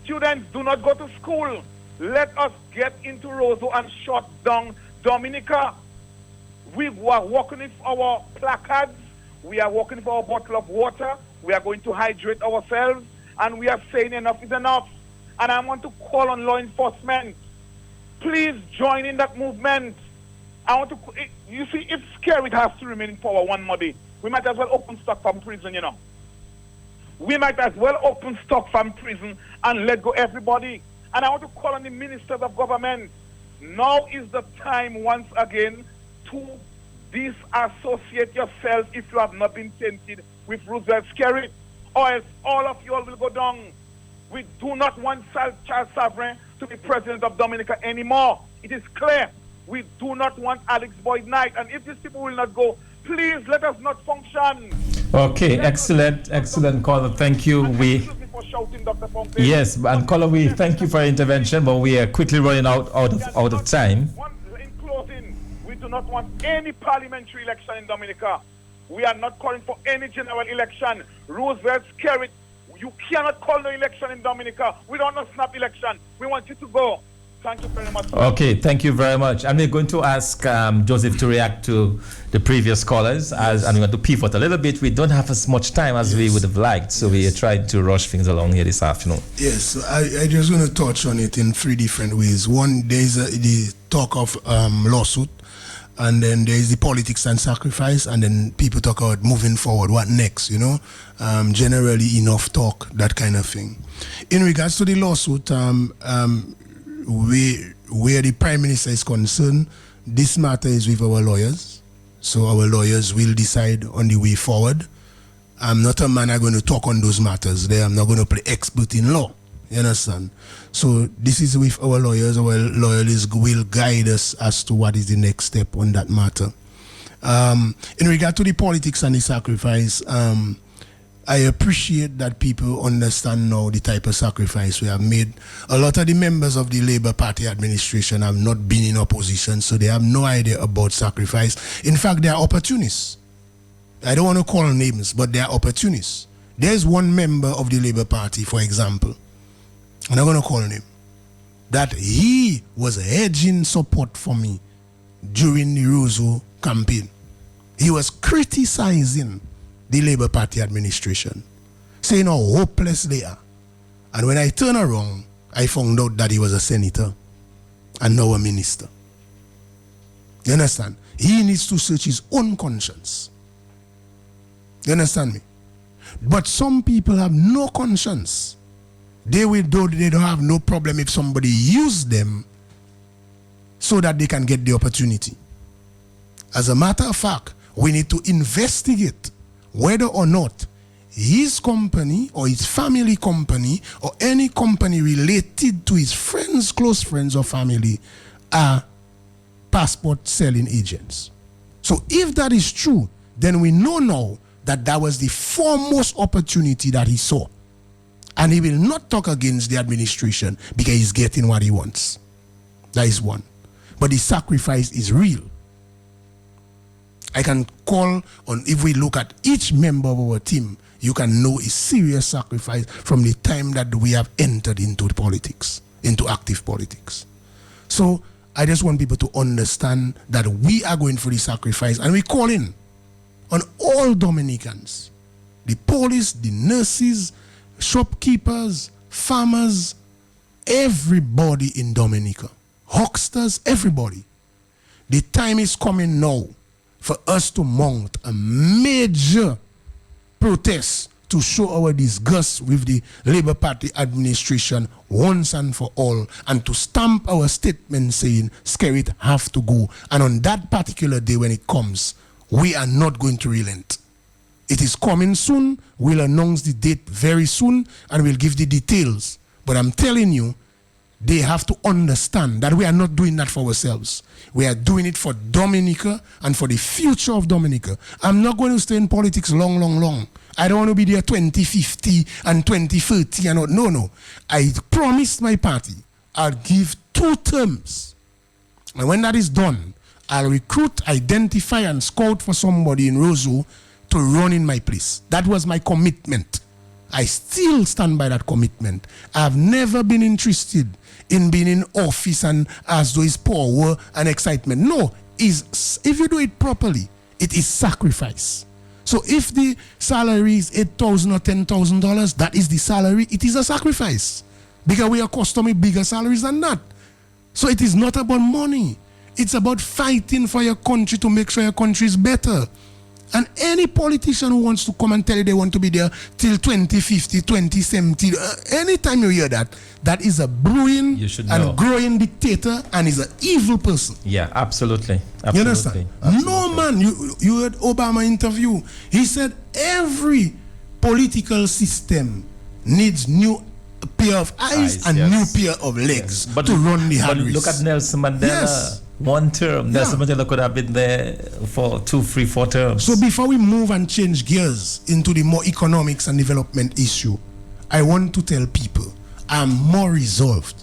students, do not go to school. Let us get into Roseau and shut down Dominica. We are working with our placards. We are working for our bottle of water. We are going to hydrate ourselves. And we are saying enough is enough. And I want to call on law enforcement. Please join in that movement. You see, if Skerrit has to remain in power one more day, we might as well open stock from prison, We might as well open stock from prison and let go everybody. And I want to call on the ministers of government. Now is the time once again to disassociate yourself if you have not been tainted with Roosevelt Skerrit, or else all of you all will go down. We do not want Charles Sovereign to be president of Dominica anymore. It is clear. We do not want Alex Boyd Knight. And if these people will not go, please let us not function. Okay, excellent caller. Thank you. Yes, and caller, we thank you for your intervention, but we are quickly running out of time. In closing, we do not want any parliamentary election in Dominica. We are not calling for any general election. Roosevelt Skerrit, you cannot call no election in Dominica. We don't want a snap election. We want you to go. Thank you very much. Okay, thank you very much. And we're going to ask Joseph to react to the previous callers, and we're going to pivot a little bit. We don't have as much time as we would have liked, so we tried to rush things along here this afternoon. Yes, so I just want to touch on it in 3 different ways. One, there's the talk of lawsuit, and then there's the politics and sacrifice, and then people talk about moving forward, what next, generally enough talk, that kind of thing. In regards to the lawsuit, where the Prime Minister is concerned, this matter is with our lawyers. So our lawyers will decide on the way forward. I'm not a man I'm going to talk on those matters there. I'm not going to play expert in law. You understand? So this is with our lawyers. Our lawyers will guide us as to what is the next step on that matter. In regard to the politics and the sacrifice, I appreciate that people understand now the type of sacrifice we have made. A lot of the members of the Labour Party administration have not been in opposition, so they have no idea about sacrifice. In fact, they are opportunists. I don't want to call names, but they are opportunists. There's one member of the Labour Party, for example, I'm not going to call him, that he was hedging support for me during the Roseau campaign. He was criticizing the Labour Party administration, saying how hopeless they are. And when I turn around, I found out that he was a senator and now a minister. You understand? He needs to search his own conscience. You understand me? But some people have no conscience. They don't have no problem if somebody uses them so that they can get the opportunity. As a matter of fact, we need to investigate whether or not his company or his family company or any company related to his friends, close friends or family are passport selling agents. So if that is true, then we know now that that was the foremost opportunity that he saw. And he will not talk against the administration because he's getting what he wants. That is one. But the sacrifice is real. I can call on, if we look at each member of our team, you can know a serious sacrifice from the time that we have entered into politics, into active politics. So I just want people to understand that we are going through the sacrifice, and we call in on all Dominicans, the police, the nurses, shopkeepers, farmers, everybody in Dominica, hucksters, everybody. The time is coming now for us to mount a major protest to show our disgust with the Labour Party administration once and for all, and to stamp our statement saying Skerrit have to go. And on that particular day when it comes, we are not going to relent. It is coming soon. We'll announce the date very soon and we'll give the details. But I'm telling you, they have to understand that we are not doing that for ourselves. We are doing it for Dominica and for the future of Dominica. I'm not going to stay in politics long. I don't want to be there 2050 and 2030 and no. I promised my party I'll give 2 terms. And when that is done, I'll recruit, identify, and scout for somebody in Roseau to run in my place. That was my commitment. I still stand by that commitment. I've never been interested in being in office and as though it's power and excitement. No, if you do it properly, it is sacrifice. So if the salary is $8,000 or $10,000, that is the salary, it is a sacrifice. Because we are accustomed to bigger salaries than that. So it is not about money. It's about fighting for your country to make sure your country is better. And any politician who wants to come and tell you they want to be there till 2050, 2070, anytime you hear that, that is a brewing and growing dictator and is an evil person. Yeah, absolutely. You understand? No, man. You heard Obama interview. He said every political system needs new pair of eyes and new pair of legs to run the hand race. Look at Nelson Mandela. Yes. One term. Nelson Mandela could have been there for 2, 3, 4 terms. So before we move and change gears into the more economics and development issue, I want to tell people I'm more resolved.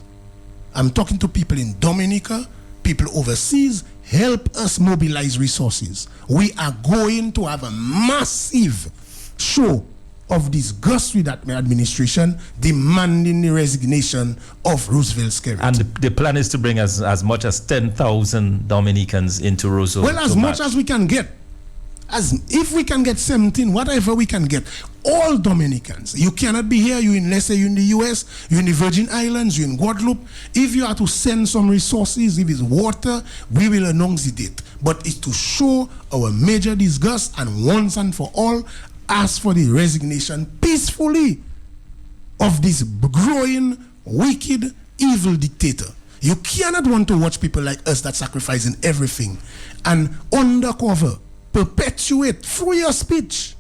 I'm talking to people in Dominica, people overseas. Help us mobilize resources. We are going to have a massive show of disgust with that administration, demanding the resignation of Roosevelt Skerrit. And the plan is to bring as much as 10,000 Dominicans into Roseau. Well, as much as we can get. If we can get 17, whatever we can get. All Dominicans. You cannot be here. Let's say you're in the US, you're in the Virgin Islands, you're in Guadeloupe. If you are to send some resources, if it's water, we will announce the date. But it's to show our major disgust and once and for all, ask for the resignation peacefully of this growing, wicked, evil dictator. You cannot want to watch people like us that sacrificing everything and undercover, perpetuate through your speech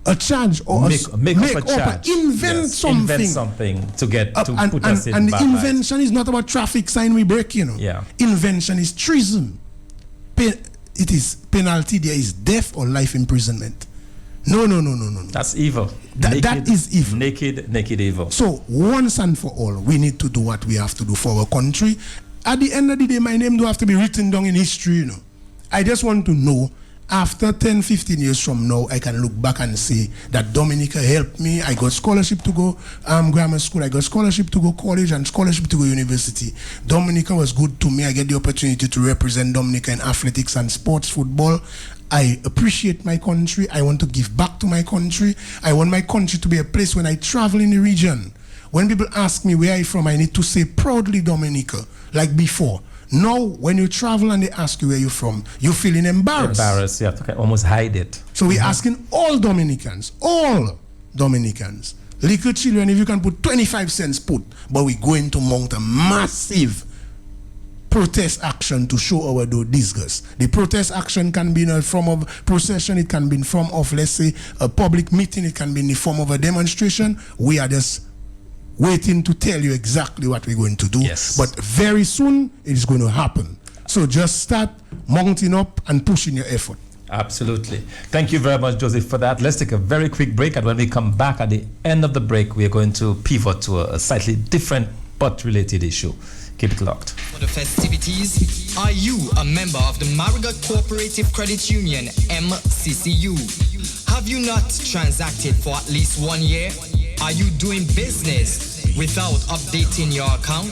a charge or make up a charge. Invent something to get to put us in. And the invention is not about traffic sign we break, Yeah. Invention is treason. It is penalty. There is death or life imprisonment. No. That's evil. That is evil. Naked evil. So once and for all, we need to do what we have to do for our country. At the end of the day, my name don't have to be written down in history, I just want to know, after 10, 15 years from now, I can look back and say that Dominica helped me. I got scholarship to go grammar school. I got scholarship to go college and scholarship to go university. Dominica was good to me. I get the opportunity to represent Dominica in athletics and sports, football. I appreciate my country. I want to give back to my country. I want my country to be a place when I travel in the region. When people ask me where I'm from, I need to say proudly Dominica, like before. Now, when you travel and they ask you where you're from, you're feeling embarrassed. You have to almost hide it. So we're asking all Dominicans, little children, if you can put 25 cents, put. But we're going to mount a massive protest action to show our disgust. The protest action can be in a form of procession, it can be in form of, let's say, a public meeting, it can be in the form of a demonstration. We are just waiting to tell you exactly what we're going to do. Yes. But very soon, it is going to happen. So just start mounting up and pushing your effort. Absolutely. Thank you very much, Joseph, for that. Let's take a very quick break, and when we come back at the end of the break, we are going to pivot to a slightly different but related issue. Keep it locked. For the festivities, are you a member of the Marigot Cooperative Credit Union, MCCU? Have you not transacted for at least 1 year? Are you doing business without updating your account?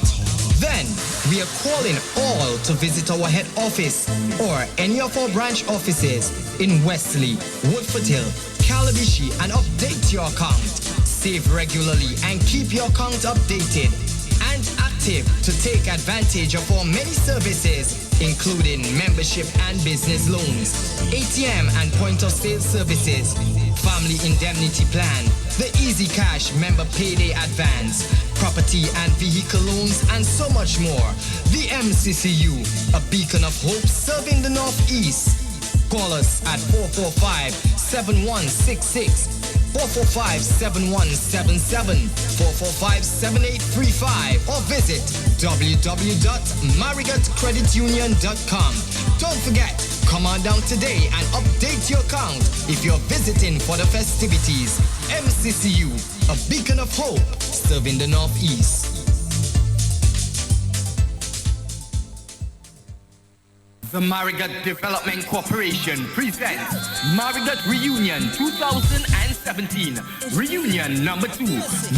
Then we are calling all to visit our head office or any of our branch offices in Wesley, Woodford Hill, Calabishi, and update your account. Save regularly and keep your account updated and active to take advantage of our many services, including membership and business loans, ATM and point of sale services, family indemnity plan, the Easy Cash member payday advance, property and vehicle loans, and so much more. The MCCU, a beacon of hope serving the Northeast. Call us at 445-7166, 445-7177, 445-7835, or visit www.marigotcreditunion.com. Don't forget, come on down today and update your account if you're visiting for the festivities. MCCU, a beacon of hope serving the Northeast. The Marigot Development Corporation presents Marigot Reunion 2017. Reunion number 2,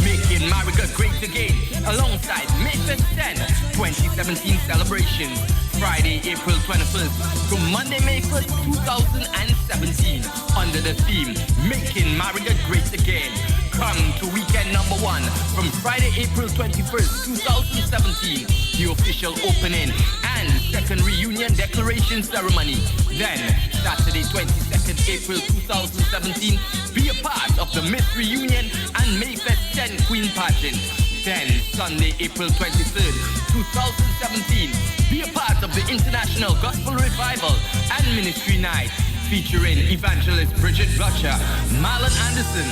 making Marigot great again, alongside Mayfest 10 2017 celebrations. Friday, April 21st to Monday, May 1st, 2017, under the theme, Making Marigot Great Again. Come to weekend number 1 from Friday, April 21st, 2017, the official opening and second reunion declaration ceremony. Then, Saturday, 22nd April 2017, be a part of the Miss Reunion and Mayfest 10 Queen Pageant. Then, Sunday, April 23rd, 2017, be a part of the International Gospel Revival and Ministry Night, featuring Evangelist Bridget Butcher, Marlon Anderson,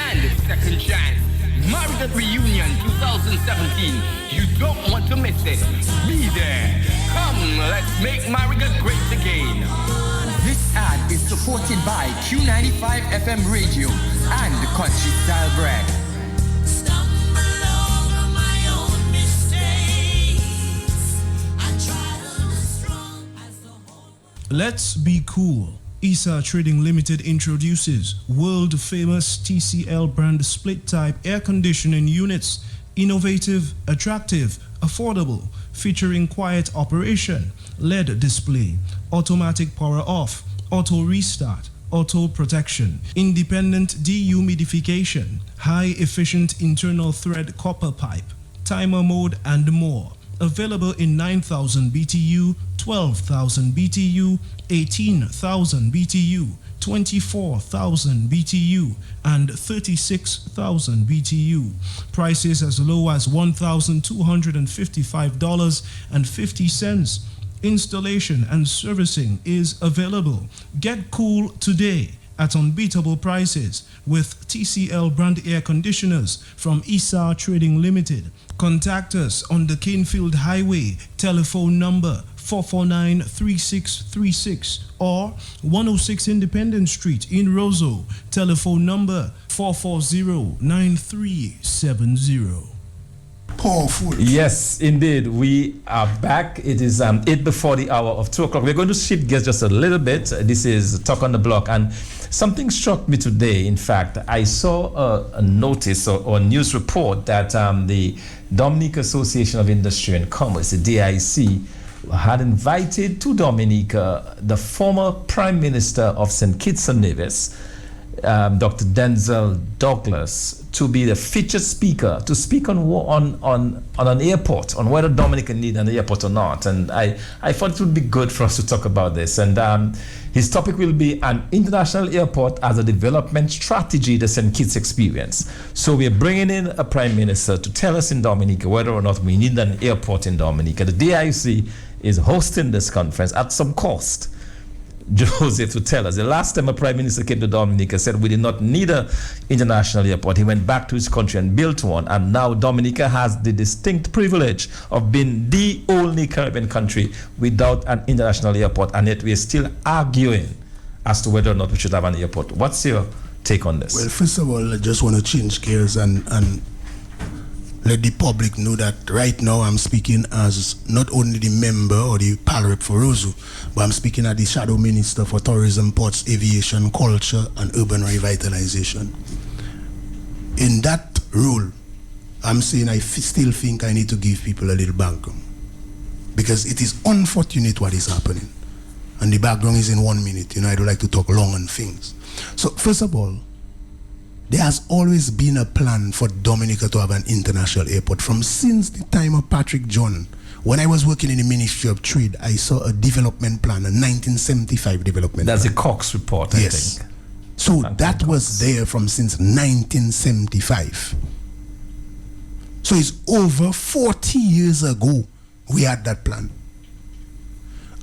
and Second Chance. Marigot Reunion 2017. You don't want to miss it. Be there. Come, let's make Marigot great again. This ad is supported by Q95 FM Radio and the Country Style Bread. Let's be cool. ESA Trading Limited introduces world-famous TCL brand split-type air conditioning units. Innovative, attractive, affordable, featuring quiet operation, LED display, automatic power off, auto restart, auto protection, independent dehumidification, high-efficient internal thread copper pipe, timer mode, and more. Available in 9,000 BTU, 12,000 BTU, 18,000 BTU, 24,000 BTU, and 36,000 BTU. Prices as low as $1,255.50. Installation and servicing is available. Get cool today at unbeatable prices with TCL brand air conditioners from ESA Trading Limited. Contact us on the Canefield Highway, telephone number 449-3636 or 106 Independence Street in Roseau, telephone number 440-9370. Powerful. Yes, indeed. We are back. It is 8 before the hour of 2 o'clock. We're going to shift gears just a little bit. This is Talk on the Block. And something struck me today. In fact, I saw a notice or a news report that the Dominica Association of Industry and Commerce, the DIC, had invited to Dominica the former Prime Minister of St. Kitts and Nevis, Dr. Denzel Douglas, to be the featured speaker, to speak on an airport, on whether Dominica need an airport or not. And I thought it would be good for us to talk about this. And his topic will be an international airport as a development strategy, the St. Kitts experience. So we're bringing in a Prime Minister to tell us in Dominica whether or not we need an airport in Dominica. The DIC is hosting this conference at some cost. Joseph to tell us. The last time a Prime Minister came to Dominica said we did not need an international airport. He went back to his country and built one, and now Dominica has the distinct privilege of being the only Caribbean country without an international airport, and yet we are still arguing as to whether or not we should have an airport. What's your take on this? Well, first of all, I just want to change gears and let the public know that right now I'm speaking as not only the member or the PAL rep for Roseau, but I'm speaking as the Shadow Minister for Tourism, Ports, Aviation, Culture and Urban Revitalization. In that role, I'm saying I still think I need to give people a little background, because it is unfortunate what is happening. And the background is in 1 minute. I don't like to talk long on things. So first of all, there has always been a plan for Dominica to have an international airport from since the time of Patrick John. When I was working in the Ministry of Trade, I saw a development plan, a 1975 development That's plan. a Cox report, I Yes. think. So that was there from since 1975. So it's over 40 years ago we had that plan.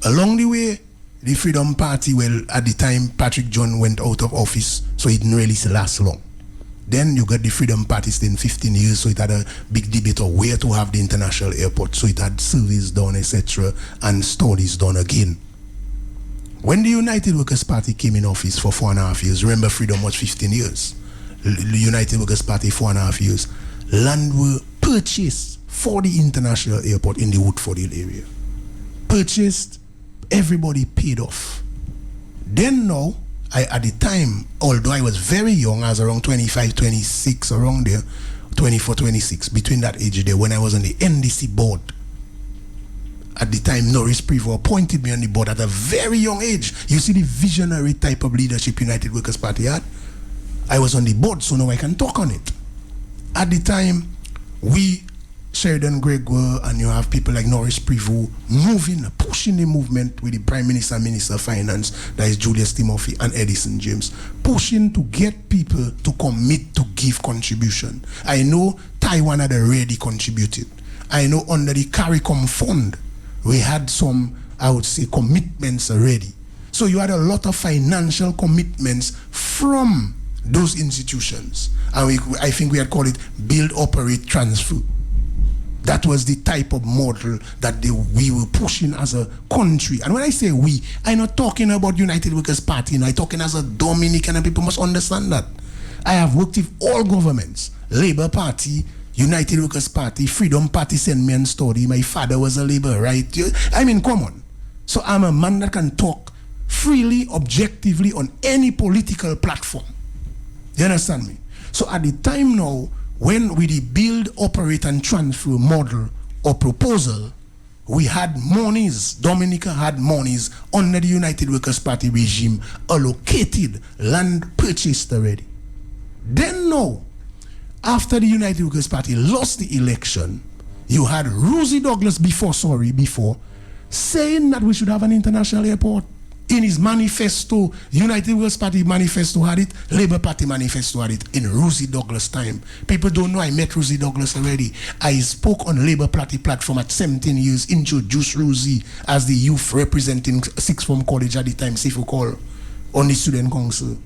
Along the way, the Freedom Party, well, at the time Patrick John went out of office, so it didn't really last long. Then you got the Freedom Party staying 15 years, so it had a big debate of where to have the international airport. So it had surveys done, etc., and studies done again. When the United Workers' Party came in office for 4.5 years, remember Freedom was 15 years. The United Workers' Party 4.5 years. Land were purchased for the international airport in the Woodford Hill area. Purchased, everybody paid off. Then now, at the time, although I was very young, I was around 25, 26, around there, 24, 26, between that age there, when I was on the NDC board. At the time, Norris Prevost appointed me on the board at a very young age. You see the visionary type of leadership United Workers' Party had? I was on the board, so now I can talk on it. At the time, we, Sheridan Gregoire, and you have people like Norris Prevost moving, pushing the movement with the Prime Minister and Minister of Finance, that is Julius Timothy and Edison James, pushing to get people to commit to give contribution. I know Taiwan had already contributed. I know under the CARICOM fund, we had some, I would say, commitments already. So you had a lot of financial commitments from those institutions. And I think we had called it build, operate, transfer. That was the type of model that we were pushing as a country. And when I say we, I'm not talking about United Workers' Party. I'm talking as a Dominican, and people must understand that. I have worked with all governments. Labour Party, United Workers' Party, Freedom Party sent me a story. My father was a Labour, right? I mean, come on. So I'm a man that can talk freely, objectively on any political platform. You understand me? So at the time now, when we did build, operate, and transfer model or proposal, we had monies, Dominica had monies under the United Workers' Party regime allocated, land purchased already. Then now, after the United Workers' Party lost the election, you had Rosie Douglas before, saying that we should have an international airport. In his manifesto, United Workers' Party manifesto had it, Labour Party manifesto had it in Rosie Douglas time. People don't know I met Rosie Douglas already. I spoke on Labour Party platform at 17 years, introduced Rosie as the youth representing Sixth Form College at the time, Sifu Call, on the student council.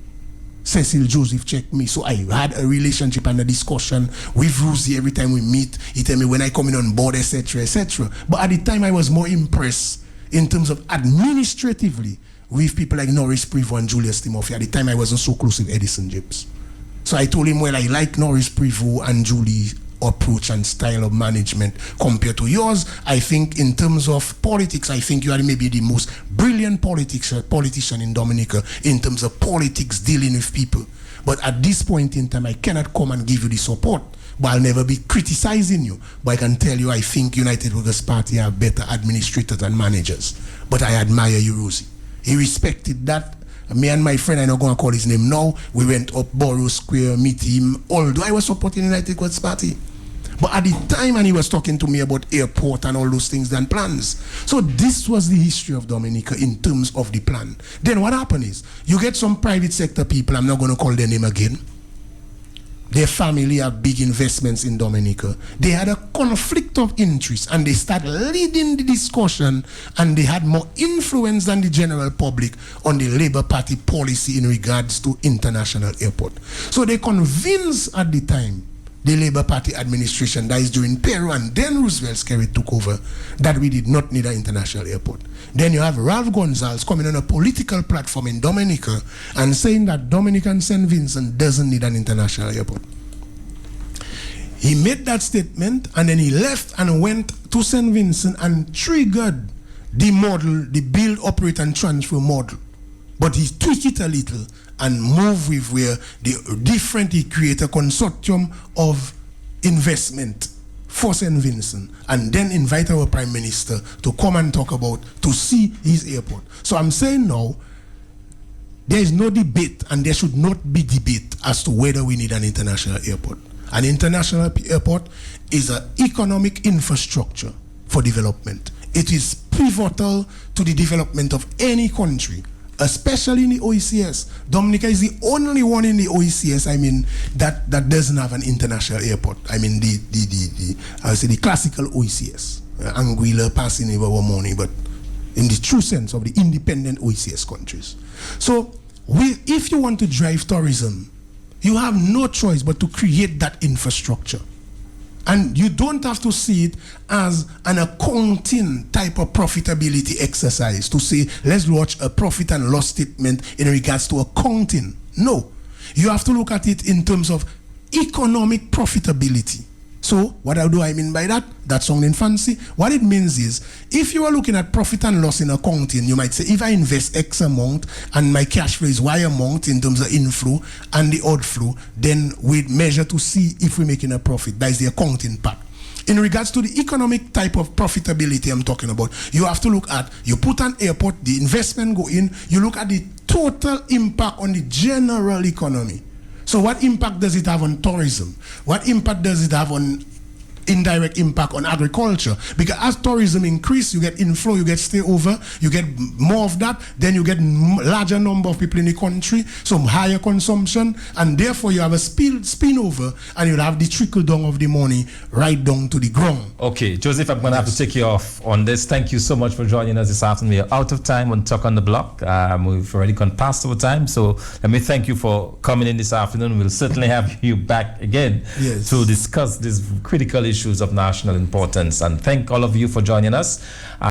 Cecil Joseph checked me. So I had a relationship and a discussion with Rosie every time we meet. He tell me when I come in on board, etc., etc. But at the time I was more impressed in terms of administratively with people like Norris Prevost and Julius Timothy. At the time I wasn't so close with Edison James. So I told him, well, I like Norris Prevost and Julie's approach and style of management compared to yours. I think in terms of politics, I think you are maybe the most brilliant politician in Dominica in terms of politics dealing with people. But at this point in time, I cannot come and give you the support. But I'll never be criticizing you. But I can tell you, I think United Workers' Party have better administrators and managers. But I admire you, Rosie. He respected that. Me and my friend, I'm not going to call his name now, we went up Borough Square, meet him, although I was supporting United Workers' Party. But at the time, and he was talking to me about airport and all those things and plans. So this was the history of Dominica in terms of the plan. Then what happened is, you get some private sector people, I'm not going to call their name again. Their family have big investments in Dominica. They had a conflict of interest and they started leading the discussion, and they had more influence than the general public on the Labour Party policy in regards to international airport. So they convinced at the time the Labour Party administration, that is during Peru and then Roosevelt Skerrit took over, that we did not need an international airport. Then you have Ralph Gonzalez coming on a political platform in Dominica and saying that Dominican St. Vincent doesn't need an international airport. He made that statement and then he left and went to St. Vincent and triggered the model, the build, operate and transfer model. But he tweaked it a little and moved with where he create a consortium of investment for St. Vincent and then invite our Prime Minister to come and talk about, to see his airport. So I'm saying now, there is no debate and there should not be debate as to whether we need an international airport. An international airport is an economic infrastructure for development. It is pivotal to the development of any country, especially in the OECS. Dominica is the only one in the OECS, that doesn't have an international airport. The classical OECS. Anguilla passing over money, but in the true sense of the independent OECS countries. So, if you want to drive tourism, you have no choice but to create that infrastructure. And you don't have to see it as an accounting type of profitability exercise to say, let's watch a profit and loss statement in regards to accounting. No. You have to look at it in terms of economic profitability. So, what do I mean by that? That's sounding fancy. What it means is, if you are looking at profit and loss in accounting, you might say, if I invest X amount and my cash flow is Y amount in terms of inflow and the outflow, then we measure to see if we're making a profit. That is the accounting part. In regards to the economic type of profitability I'm talking about, you have to look at, you put an airport, the investment go in, you look at the total impact on the general economy. So what impact does it have on tourism? What impact does it have on indirect impact on agriculture? Because as tourism increase, you get inflow, you get stay over, you get more of that, then you get larger number of people in the country, some higher consumption, and therefore you have a spin over, and you'll have the trickle down of the money right down to the ground. Okay, Joseph, I'm going to have to take you off on this. Thank you so much for joining us this afternoon. We are out of time on Talk on the Block. We've already gone past our time, so let me thank you for coming in this afternoon. We'll certainly have you back again to discuss these critical issues of national importance. And thank all of you for joining us.